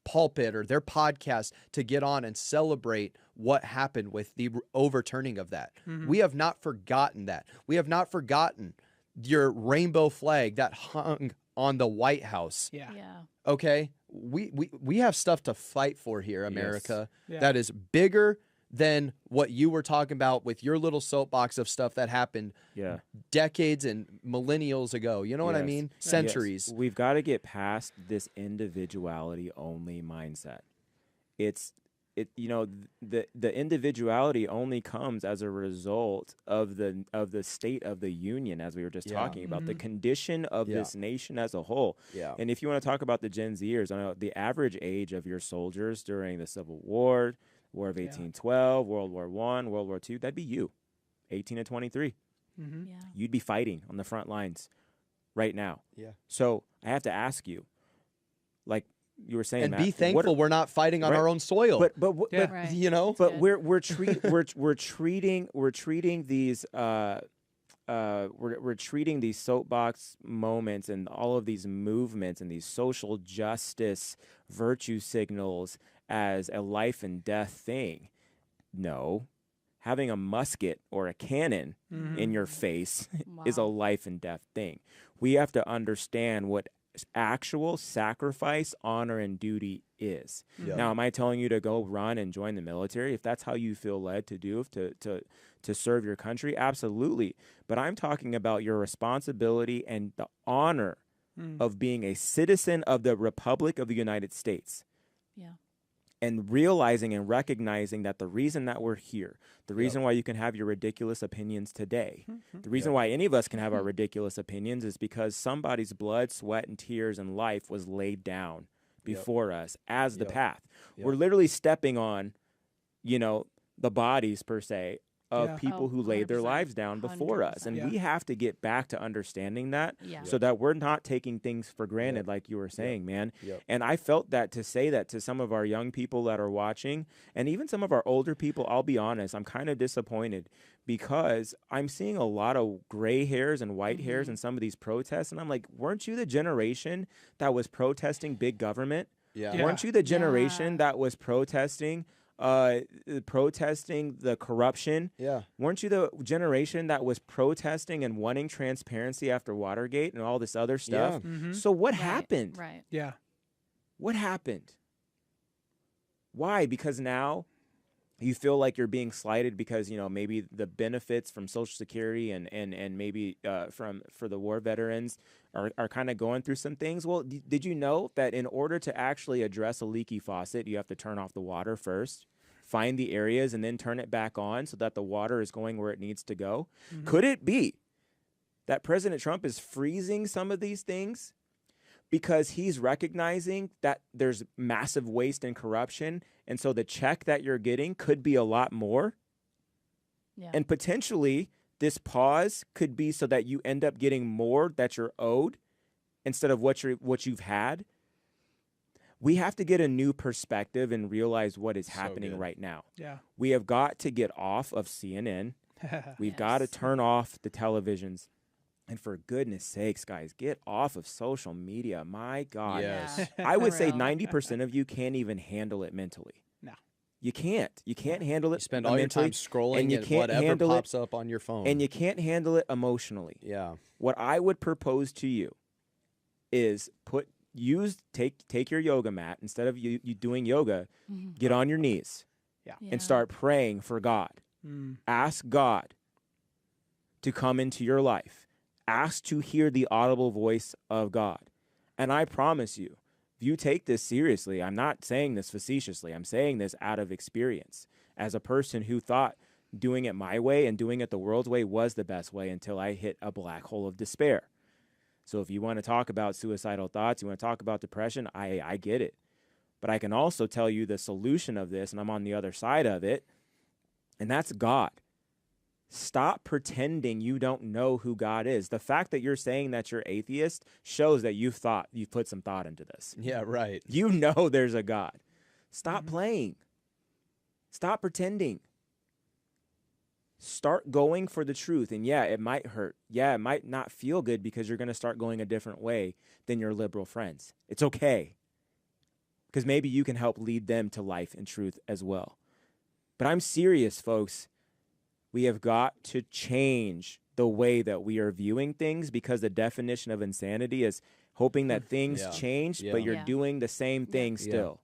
pulpit or their podcast to get on and celebrate what happened with the overturning of that. We have not forgotten that. We have not forgotten your rainbow flag that hung on the White House. Yeah. Yeah. Okay, we have stuff to fight for here, America. Yeah. That is bigger than what you were talking about with your little soapbox of stuff that happened Yeah. decades and millennials ago. You know what I Yes. mean? Yes. Centuries. We've got to get past this individuality only mindset. The individuality only comes as a result of the state of the union, as we were just Yeah. talking about, the condition of Yeah. this nation as a whole. Yeah. And if you want to talk about the Gen Zers, I know the average age of your soldiers during the Civil War, War of 1812, World War I, World War II, that'd be you, 18 to 23. Mm-hmm. Yeah. You'd be fighting on the front lines right now. Yeah. So I have to ask you, like you were saying, And Matt, be thankful we're not fighting on Right. our own soil. but Yeah. Right. you know, but Good. we're treating these we're treating these soapbox moments and all of these movements and these social justice virtue signals as a life and death thing. No, having a musket or a cannon in your face is a Wow. life and death thing. We have to understand what actual sacrifice, honor, and duty is. Yeah. Now, am I telling you to go run and join the military if that's how you feel led to do to serve your country? Absolutely. But I'm talking about your responsibility and the honor of being a citizen of the Republic of the United States. Yeah. And realizing and recognizing that the reason that we're here, the reason why you can have your ridiculous opinions today, the reason why any of us can have our ridiculous opinions is because somebody's blood, sweat, and tears and life was laid down before us as the path. We're literally stepping on, the bodies per se of Yeah. people Oh, who laid their 100%. lives down before us. And 100%. we have to get back to understanding that Yeah. so that we're not taking things for granted, like you were saying, man. Yep. And I felt that to say that to some of our young people that are watching and even some of our older people, I'll be honest, I'm kind of disappointed because I'm seeing a lot of gray hairs and white hairs in some of these protests. And I'm like, weren't you the generation that was protesting big government? Yeah. Weren't you the generation Yeah. that was protesting the corruption? Yeah. Weren't you the generation that was protesting and wanting transparency after Watergate and all this other stuff? Mhm. So what Right. happened? Right. Yeah. What happened? Why? Because now you feel like you're being slighted because, maybe the benefits from Social Security and maybe for the war veterans are kind of going through some things. Well, did you know that in order to actually address a leaky faucet, you have to turn off the water first, find the areas, and then turn it back on so that the water is going where it needs to go? Could it be that President Trump is freezing some of these things because he's recognizing that there's massive waste and corruption, and so the check that you're getting could be a lot more? Yeah. And potentially this pause could be so that you end up getting more that you're owed instead of what you've had. We have to get a new perspective and realize what is happening good. right now. Yeah. We have got to get off of CNN. We've got to Yes. turn off the televisions. And for goodness sakes, guys, get off of social media. My God. Yes. Yeah. I would say For real. 90% of you can't even handle it mentally. No. You can't. You can't handle it You spend all your mentally, time scrolling and you at can't whatever handle pops up on your phone. and you can't handle it emotionally. yeah. What I would propose to you is take your yoga mat instead of you doing yoga, get on your knees Yeah. and start praying for God. Mm. Ask God to come into your life. Ask to hear the audible voice of God. And I promise you, if you take this seriously, I'm not saying this facetiously, I'm saying this out of experience. As a person who thought doing it my way and doing it the world's way was the best way until I hit a black hole of despair. So if you want to talk about suicidal thoughts, you want to talk about depression, I get it. But I can also tell you the solution of this, and I'm on the other side of it, and that's God. Stop pretending you don't know who God is. The fact that you're saying that you're atheist shows that you've put some thought into this. Yeah, right. You know there's a God. Stop playing. Stop pretending. Start going for the truth. And yeah, it might hurt. Yeah, it might not feel good because you're going to start going a different way than your liberal friends. It's okay. Because maybe you can help lead them to life and truth as well. But I'm serious, folks. We have got to change the way that we are viewing things, because the definition of insanity is hoping that things Yeah. change, Yeah. but you're Yeah. doing the same thing Yeah. still.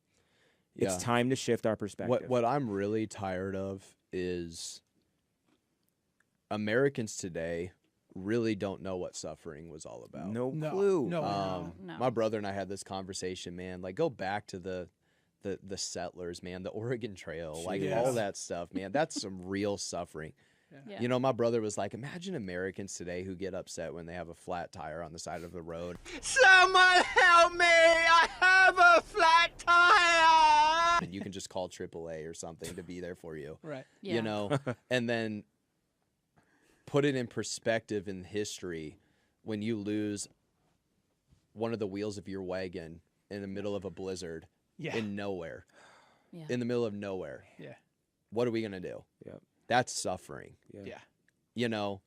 It's Yeah. time to shift our perspective. What I'm really tired of is Americans today really don't know what suffering was all about. No No. clue. No. No. My brother and I had this conversation, man. Like, go back to the settlers, man, the Oregon Trail, like Yes. all that stuff, man. That's some real suffering. Yeah. You know, my brother was like, imagine Americans today who get upset when they have a flat tire on the side of the road. Someone help me! I have a flat tire! And you can just call AAA or something to be there for you. Right. Yeah. You know, and then put it in perspective in history when you lose one of the wheels of your wagon in the middle of a blizzard Yeah. in nowhere, Yeah. in the middle of nowhere. Yeah. What are we going to do? Yep. That's suffering, Yeah. you know?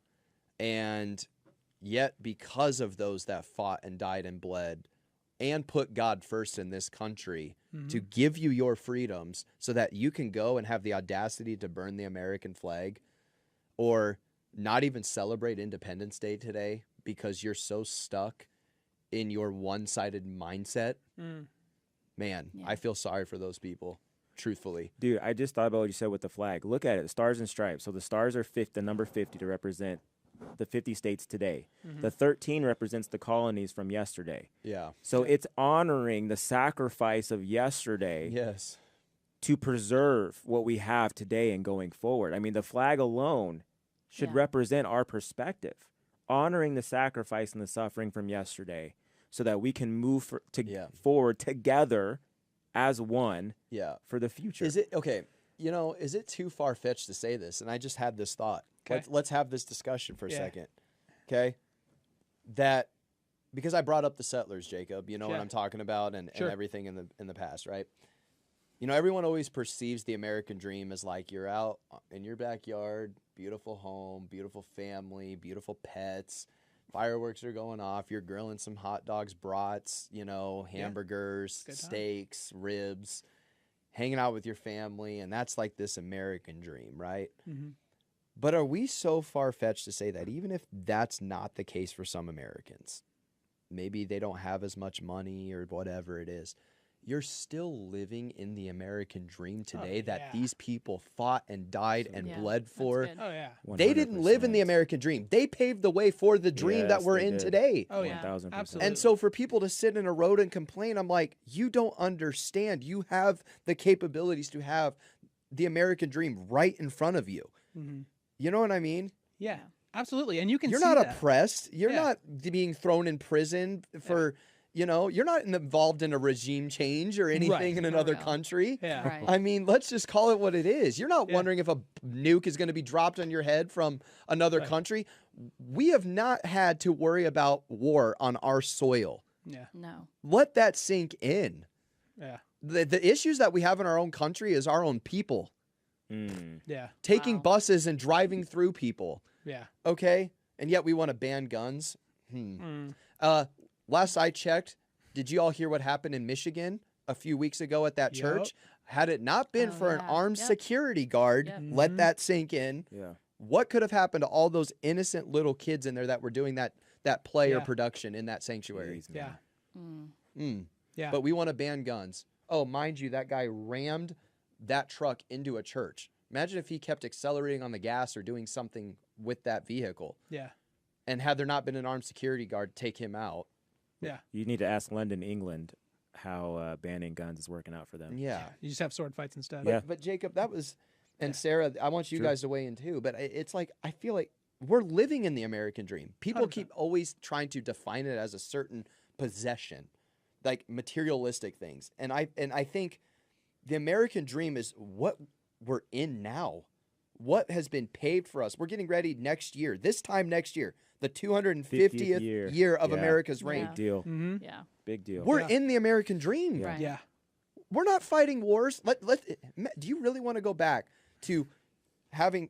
And yet, because of those that fought and died and bled and put God first in this country to give you your freedoms so that you can go and have the audacity to burn the American flag or not even celebrate Independence Day today because you're so stuck in your one-sided mindset, man, Yeah. I feel sorry for those people, truthfully. Dude, I just thought about what you said with the flag. Look at it, the stars and stripes. So the stars are the number 50 to represent the 50 states today. The 13 represents the colonies from yesterday. Yeah. So it's honoring the sacrifice of yesterday Yes. to preserve what we have today and going forward. I mean, the flag alone should Yeah. represent our perspective, honoring the sacrifice and the suffering from yesterday so that we can move Yeah. forward together as one Yeah. for the future. Is it okay? You know, is it too far fetched to say this? And I just had this thought. 'Kay. Let's have this discussion for a Yeah. second. Okay. That because I brought up the settlers, Jacob, you know what Yeah. I'm talking about and Sure. everything in the past, right? You know, everyone always perceives the American dream as like you're out in your backyard, beautiful home, beautiful family, beautiful pets. Fireworks are going off. You're grilling some hot dogs, brats, you know, hamburgers, Good time. steaks, ribs, hanging out with your family. And that's like this American dream, right? Mm-hmm. But are we so far-fetched to say that even if that's not the case for some Americans, maybe they don't have as much money or whatever it is, you're still living in the American dream today that yeah. these people fought and died and Yeah, bled that's for? good. Oh yeah. They didn't live in the 100%. American dream. They paved the way for the dream that Yes, we're they in did. today. Oh yeah. 1000%. Absolutely. And so for people to sit in a road and complain, I'm like, you don't understand. You have the capabilities to have the American dream right in front of you. Mhm. You know what I mean? Yeah. Absolutely. And you can You're see not that. oppressed. You're Yeah. not being thrown in prison for, You know, you're not involved in a regime change or anything in For another real. country. Yeah. Right. I mean, let's just call it what it is. You're not Yeah. wondering if a nuke is going to be dropped on your head from another Right. country. We have not had to worry about war on our soil. Yeah. No. Let that sink in. Yeah. The issues that we have in our own country is our own people Mm. Yeah. taking Wow. buses and driving through people. Yeah. Okay? And yet we want to ban guns. Mm. Last I checked, did you all hear what happened in Michigan a few weeks ago at that Yup. church? Had it not been Oh, for an yeah. armed Yep. security guard, Yep. let Mhm. that sink in. Yeah. What could have happened to all those innocent little kids in there that were doing that play or Yeah. production in that sanctuary? Jeez, Yeah. man. Mm. Yeah. But we want to ban guns. Oh, mind you, that guy rammed that truck into a church. Imagine if he kept accelerating on the gas or doing something with that vehicle. Yeah. And had there not been an armed security guard take him out. Yeah. You need to ask London, England, how banning guns is working out for them. Yeah. You just have sword fights instead. Yeah. But Jacob, that was, and Yeah. Sarah, I want you True. guys to weigh in too. But it's like, I feel like we're living in the American dream. People 100%. keep always trying to define it as a certain possession, like materialistic things. And I think the American dream is what we're in now. What has been paved for us. We're getting ready next year, this time next year, the 250th year of Yeah. America's Yeah. reign. Big deal. Mm-hmm. Yeah. Big deal. We're Yeah. in the American dream. Yeah. Right. Yeah. We're not fighting wars. Do you really want to go back to having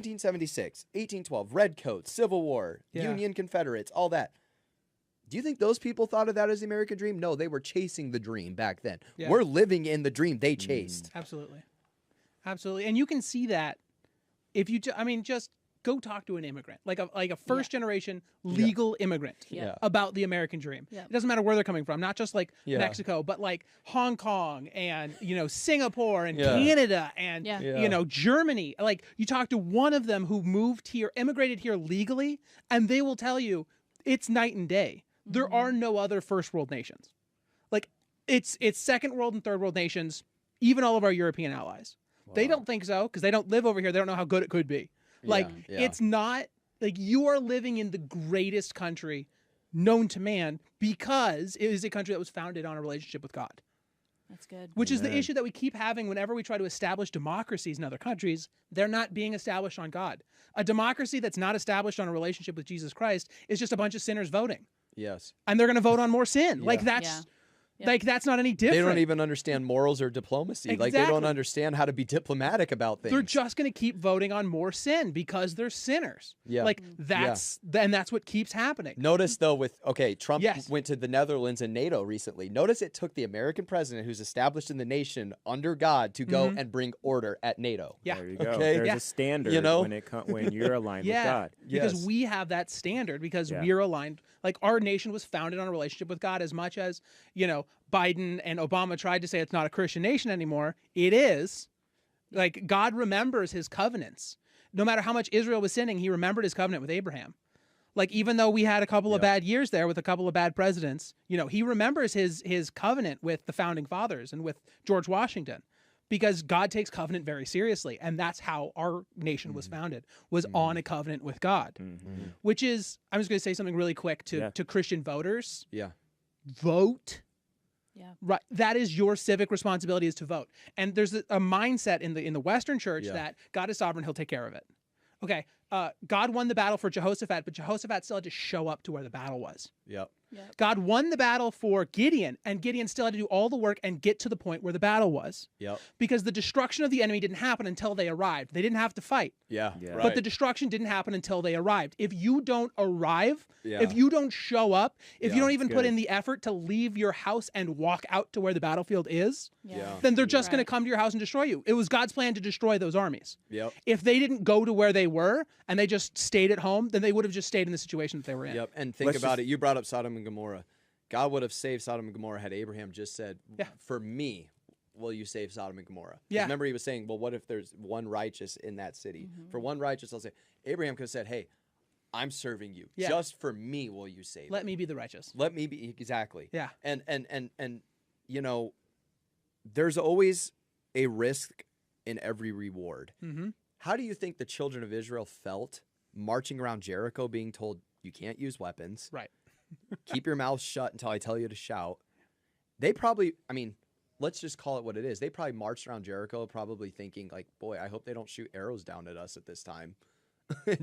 1776, 1812, Redcoats, Civil War, Yeah. Union Confederates, all that? Do you think those people thought of that as the American dream? No, they were chasing the dream back then. Yeah. We're living in the dream they chased. Absolutely. Absolutely. And you can see that if you, just go talk to an immigrant, like a first generation legal immigrant Yeah. about the American dream. Yeah. It doesn't matter where they're coming from, not just like Yeah. Mexico, but like Hong Kong and, Singapore and Yeah. Canada and, Yeah. Yeah. Germany. Like you talk to one of them who moved here, immigrated here legally, and they will tell you it's night and day. There are no other first world nations. Like it's second world and third world nations, even all of our European allies. They don't think so because they don't live over here. They don't know how good it could be. Like Yeah. it's not like you are living in the greatest country known to man because it is a country that was founded on a relationship with God, That's good. which is the Amen. issue that we keep having whenever we try to establish democracies in other countries. They're not being established on God. A democracy that's not established on a relationship with Jesus Christ is just a bunch of sinners voting, Yes. and they're going to vote on more sin. Like Yeah. that's Yeah. like that's not any different. They don't even understand morals or diplomacy. Like they don't Exactly. understand how to be diplomatic about things. They're just going to keep voting on more sin because they're sinners. Yeah. Like that's what keeps happening. Notice though, Trump Yes. went to the Netherlands and NATO recently. Notice it took the American president, who's established in the nation under God, to go and bring order at NATO. Yeah. There you go. Okay. There's Yeah. a standard You know? when you're aligned Yeah, with God. because Yes. we have that standard because Yeah. we're aligned. Like our nation was founded on a relationship with God. As much as Biden and Obama tried to say it's not a Christian nation anymore, it is. Like God remembers His covenants. No matter how much Israel was sinning, He remembered His covenant with Abraham. Like even though we had a couple of bad years there with a couple of bad presidents, He remembers His covenant with the founding fathers and with George Washington. Because God takes covenant very seriously, and that's how our nation was founded, was on a covenant with God. Which is, I'm just going to say something really quick to Christian voters. Yeah. Vote. Yeah. Right. That is your civic responsibility, is to vote. And there's a mindset in the Western church that God is sovereign, He'll take care of it. Okay. God won the battle for Jehoshaphat, but Jehoshaphat still had to show up to where the battle was. Yep. God won the battle for Gideon, and Gideon still had to do all the work and get to the point where the battle was. Yep. Because the destruction of the enemy didn't happen until they arrived. They didn't have to fight. Yeah. Yeah. Right. But the destruction didn't happen until they arrived. If you don't arrive, Yeah. if you don't show up, if Yeah, you don't even put good. in the effort to leave your house and walk out to where the battlefield is, Yeah. then they're just going Right. to come to your house and destroy you. It was God's plan to destroy those armies. Yep. If they didn't go to where they were and they just stayed at home, then they would have just stayed in the situation that they were in. Yep. And think Let's about just- it. You brought up Sodom and Gomorrah. God would have saved Sodom and Gomorrah had Abraham just said, Yeah. "For me, will you save Sodom and Gomorrah?" 'Cause Yeah. Remember, he was saying, "Well, what if there's one righteous in that city? For one righteous, I'll say." Abraham could have said, "Hey, I'm serving you. Yeah. Just for me, will you save Let it? me be the righteous. Let me be exactly." Yeah. And there's always a risk in every reward. Mm-hmm. How do you think the children of Israel felt marching around Jericho being told you can't use weapons? Right. keep your mouth shut until I tell you to shout. They probably, I mean, let's just call it what it is. They probably marched around Jericho probably thinking like, boy, I hope they don't shoot arrows down at us at this time.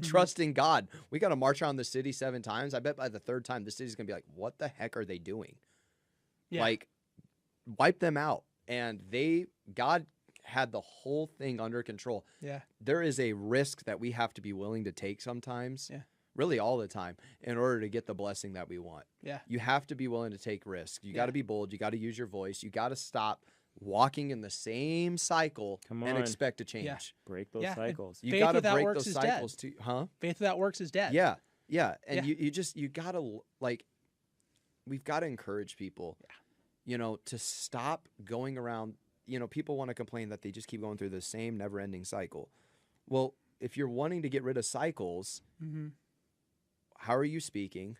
Trusting God. We got to march around the city 7 times. I bet by the 3rd time, the city's going to be like, what the heck are they doing? Yeah. Like, wipe them out. And God had the whole thing under control. Yeah. There is a risk that we have to be willing to take sometimes, Yeah. really all the time, in order to get the blessing that we want. Yeah. You have to be willing to take risks. You got to Yeah. be bold. You got to use your voice. You got to stop walking in the same cycle Come and on. expect to change. Break those Yeah, and cycles. You Faith got to without break works those is dead. cycles too, huh? Faith without works is dead. Yeah, yeah, and Yeah. you gotta like, we've got to encourage people, to stop going around. People want to complain that they just keep going through the same never-ending cycle. Well, if you're wanting to get rid of cycles, Mm-hmm. how are you speaking?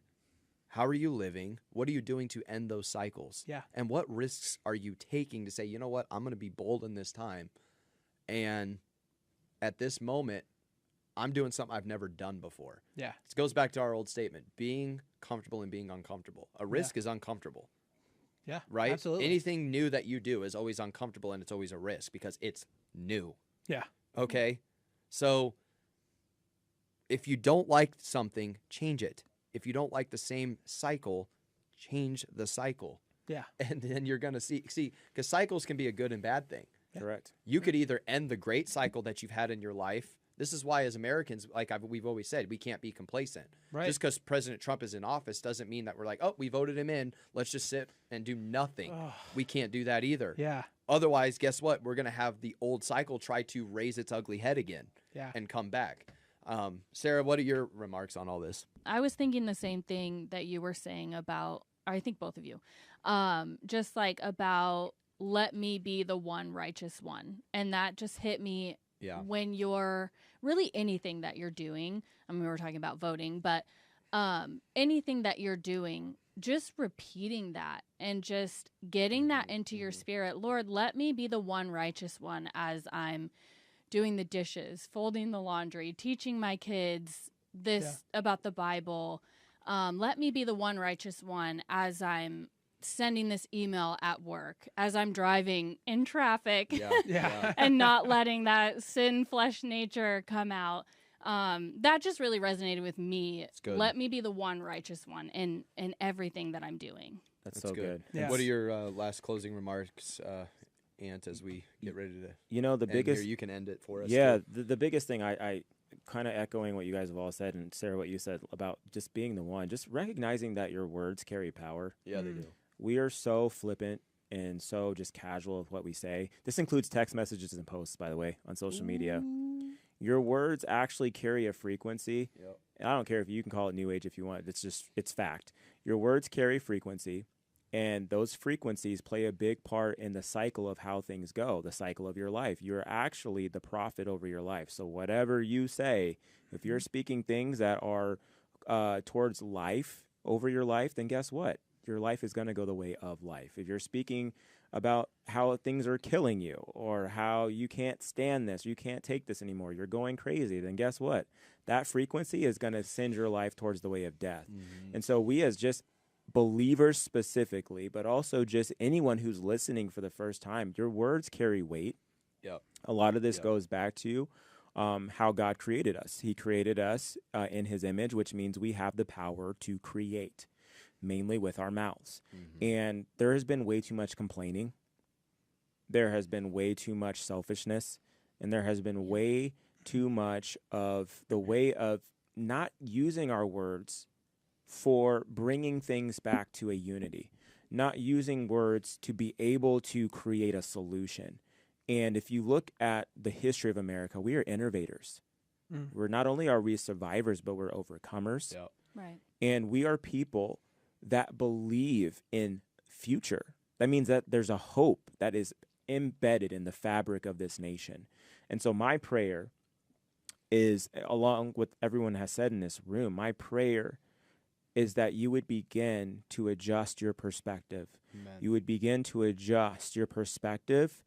How are you living? What are you doing to end those cycles? Yeah. And what risks are you taking to say, you know what, I'm going to be bold in this time, and at this moment, I'm doing something I've never done before. Yeah. It goes back to our old statement, being comfortable and being uncomfortable. A risk is uncomfortable, Yeah. right? Absolutely. Anything new that you do is always uncomfortable, and it's always a risk because it's new. Yeah. Okay? So if you don't like something, change it. If you don't like the same cycle, change the cycle. Yeah. And then you're going to see, because cycles can be a good and bad thing. Correct. You could either end the great cycle that you've had in your life. This is why, as Americans, we've always said, we can't be complacent. Right. Just because President Trump is in office doesn't mean that we're like, oh, we voted him in. Let's just sit and do nothing. Oh. We can't do that either. Yeah. Otherwise, guess what? We're going to have the old cycle try to raise its ugly head again Yeah. and come back. Sarah, what are your remarks on all this? I was thinking the same thing that you were saying about, or I think both of you, just like about let me be the one righteous one. And that just hit me Yeah. when you're really anything that you're doing. I mean, we were talking about voting, but anything that you're doing, just repeating that and just getting that into your spirit. Lord, let me be the one righteous one as I'm doing the dishes, folding the laundry, teaching my kids this about the Bible. Let me be the one righteous one as I'm sending this email at work, as I'm driving in traffic Yeah. and not letting that sin flesh nature come out. That just really resonated with me. It's good. Let me be the one righteous one in everything that I'm doing. That's so good. Yeah. What are your last closing remarks, Ant, as we get ready to The end biggest. here? You can end it for us. Yeah, too. the biggest thing I kind of echoing what you guys have all said, and Sarah, what you said about just being the one, just recognizing that your words carry power. Yeah, they do. We are so flippant and so just casual with what we say. This includes text messages and posts, by the way, on social media. Your words actually carry a frequency. Yep. And I don't care if you can call it new age if you want. It's fact. Your words carry frequency, and those frequencies play a big part in the cycle of how things go, the cycle of your life. You're actually the prophet over your life. So whatever you say, if you're speaking things that are towards life over your life, then guess what? Your life is going to go the way of life. If you're speaking about how things are killing you or how you can't stand this, you can't take this anymore, you're going crazy, then guess what? That frequency is going to send your life towards the way of death. Mm-hmm. And so we as just believers specifically, but also just anyone who's listening for the first time, your words carry weight. Yep. A lot of this goes back to how God created us. He created us in his image, which means we have the power to create, mainly with our mouths. Mm-hmm. And there has been way too much complaining. There has been way too much selfishness. And there has been way too much of the way of not using our words for bringing things back to a unity, not using words to be able to create a solution. And if you look at the history of America, we are innovators. We're not only are we survivors, but we're overcomers. Yep. Right. And we are people that believe in future. That means that there's a hope that is embedded in the fabric of this nation. And so my prayer is, along with everyone has said in this room, my prayer is that you would begin to adjust your perspective. Amen. You would begin to adjust your perspective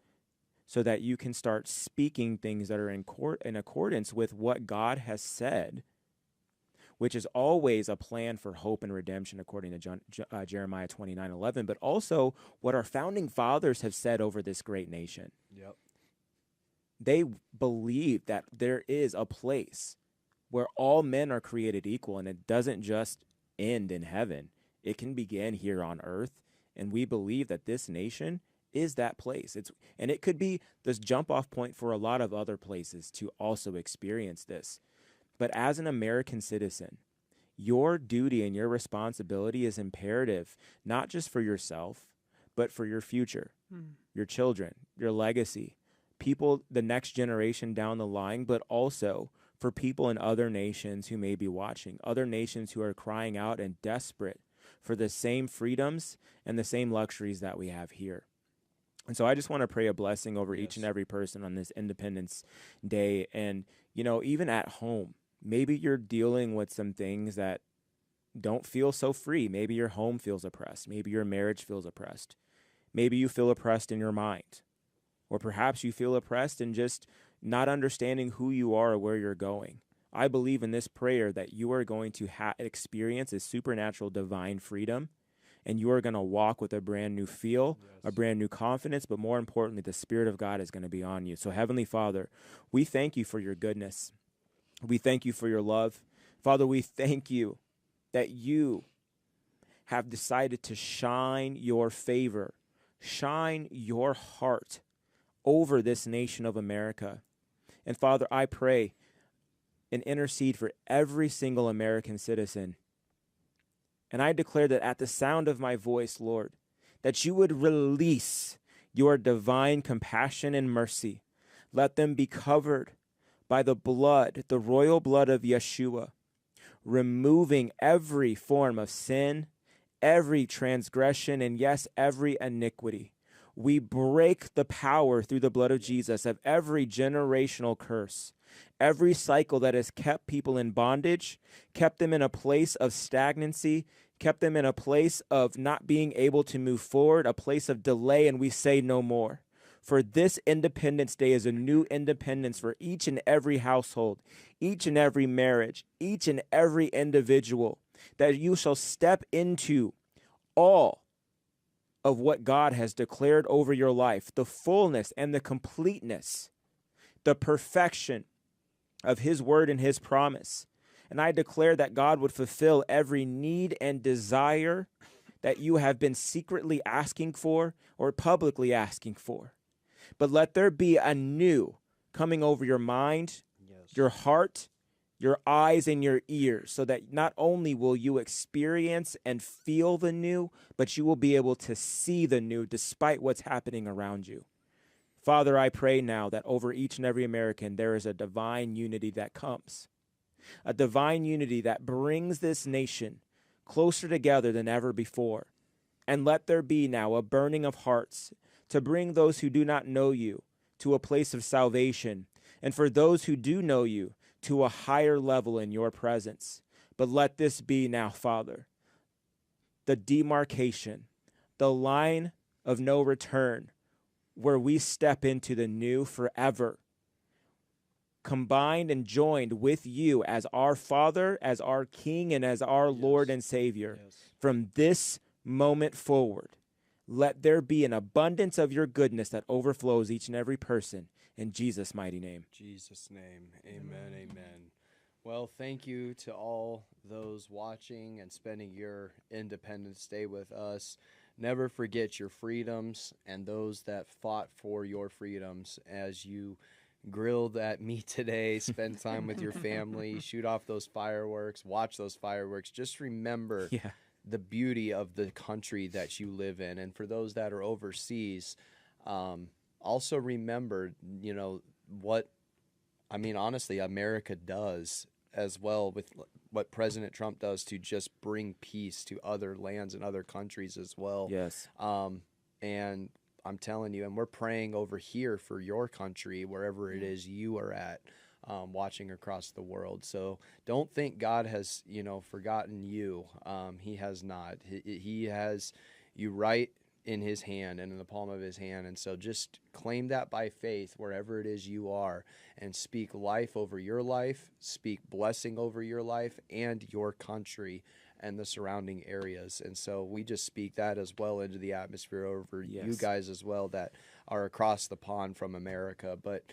so that you can start speaking things that are in accordance with what God has said. which is always a plan for hope and redemption according to Jeremiah 29:11, but also what our founding fathers have said over this great nation. Yep. They believe that there is a place where all men are created equal, and it doesn't just end in heaven. It can begin here on earth, and we believe that this nation is that place. And it could be this jump-off point for a lot of other places to also experience this. But as an American citizen, your duty and your responsibility is imperative, not just for yourself, but for your future, your children, your legacy, people, the next generation down the line, but also for people in other nations who may be watching, other nations who are crying out and desperate for the same freedoms and the same luxuries that we have here. And so I just want to pray a blessing over each and every person on this Independence Day. And, you know, even at home, maybe you're dealing with some things that don't feel so free. Maybe your home feels oppressed. Maybe your marriage feels oppressed. Maybe you feel oppressed in your mind. Or perhaps you feel oppressed in just not understanding who you are or where you're going. I believe in this prayer that you are going to experience a supernatural divine freedom, and you are going to walk with a brand new feel, a brand new confidence, but more importantly, the Spirit of God is going to be on you. So Heavenly Father, we thank you for your goodness. We thank you for your love. Father, we thank you that you have decided to shine your favor, shine your heart over this nation of America. And Father, I pray and intercede for every single American citizen. And I declare that at the sound of my voice, Lord, that you would release your divine compassion and mercy. Let them be covered by the blood, the royal blood of Yeshua, removing every form of sin, every transgression, and yes, every iniquity. We break the power through the blood of Jesus of every generational curse, every cycle that has kept people in bondage, kept them in a place of stagnancy, kept them in a place of not being able to move forward, a place of delay, and we say no more. For this Independence Day is a new independence for each and every household, each and every marriage, each and every individual, that you shall step into all of what God has declared over your life, the fullness and the completeness, the perfection of his word and his promise. And I declare that God would fulfill every need and desire that you have been secretly asking for or publicly asking for. But let there be a new coming over your mind, your heart, your eyes, and your ears, so that not only will you experience and feel the new, but you will be able to see the new despite what's happening around you. Father, I pray now that over each and every American, there is a divine unity that comes, a divine unity that brings this nation closer together than ever before. And let there be now a burning of hearts to bring those who do not know you to a place of salvation, and for those who do know you to a higher level in your presence. But let this be now, Father, the demarcation, the line of no return, where we step into the new forever, combined and joined with you as our Father, as our King, and as our Lord and Savior. From this moment forward, let there be an abundance of your goodness that overflows each and every person. In Jesus' mighty name. Jesus' name. Amen. Amen. Well, thank you to all those watching and spending your Independence Day with us. Never forget your freedoms and those that fought for your freedoms. As you grilled at me today, spend time with your family, shoot off those fireworks, watch those fireworks. Just remember the beauty of the country that you live in. And for those that are overseas, also remember, you know, honestly, America does as well with what President Trump does to just bring peace to other lands and other countries as well. Yes. And I'm telling you, and we're praying over here for your country, wherever it is you are at, watching across the world. So don't think God has, forgotten you. He has not. He has you right in his hand and in the palm of his hand. And so just claim that by faith wherever it is you are, and speak life over your life, speak blessing over your life and your country and the surrounding areas. And so we just speak that as well into the atmosphere over you Yes. guys as well that are across the pond from America. But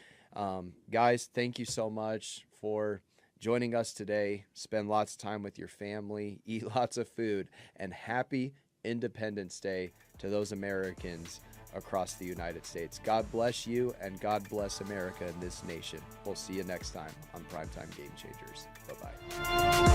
guys, thank you so much for joining us today. Spend lots of time with your family, eat lots of food, and happy Independence Day to those Americans across the United States. God bless you, and God bless America and this nation. We'll see you next time on Primetime Game Changers. Bye-bye.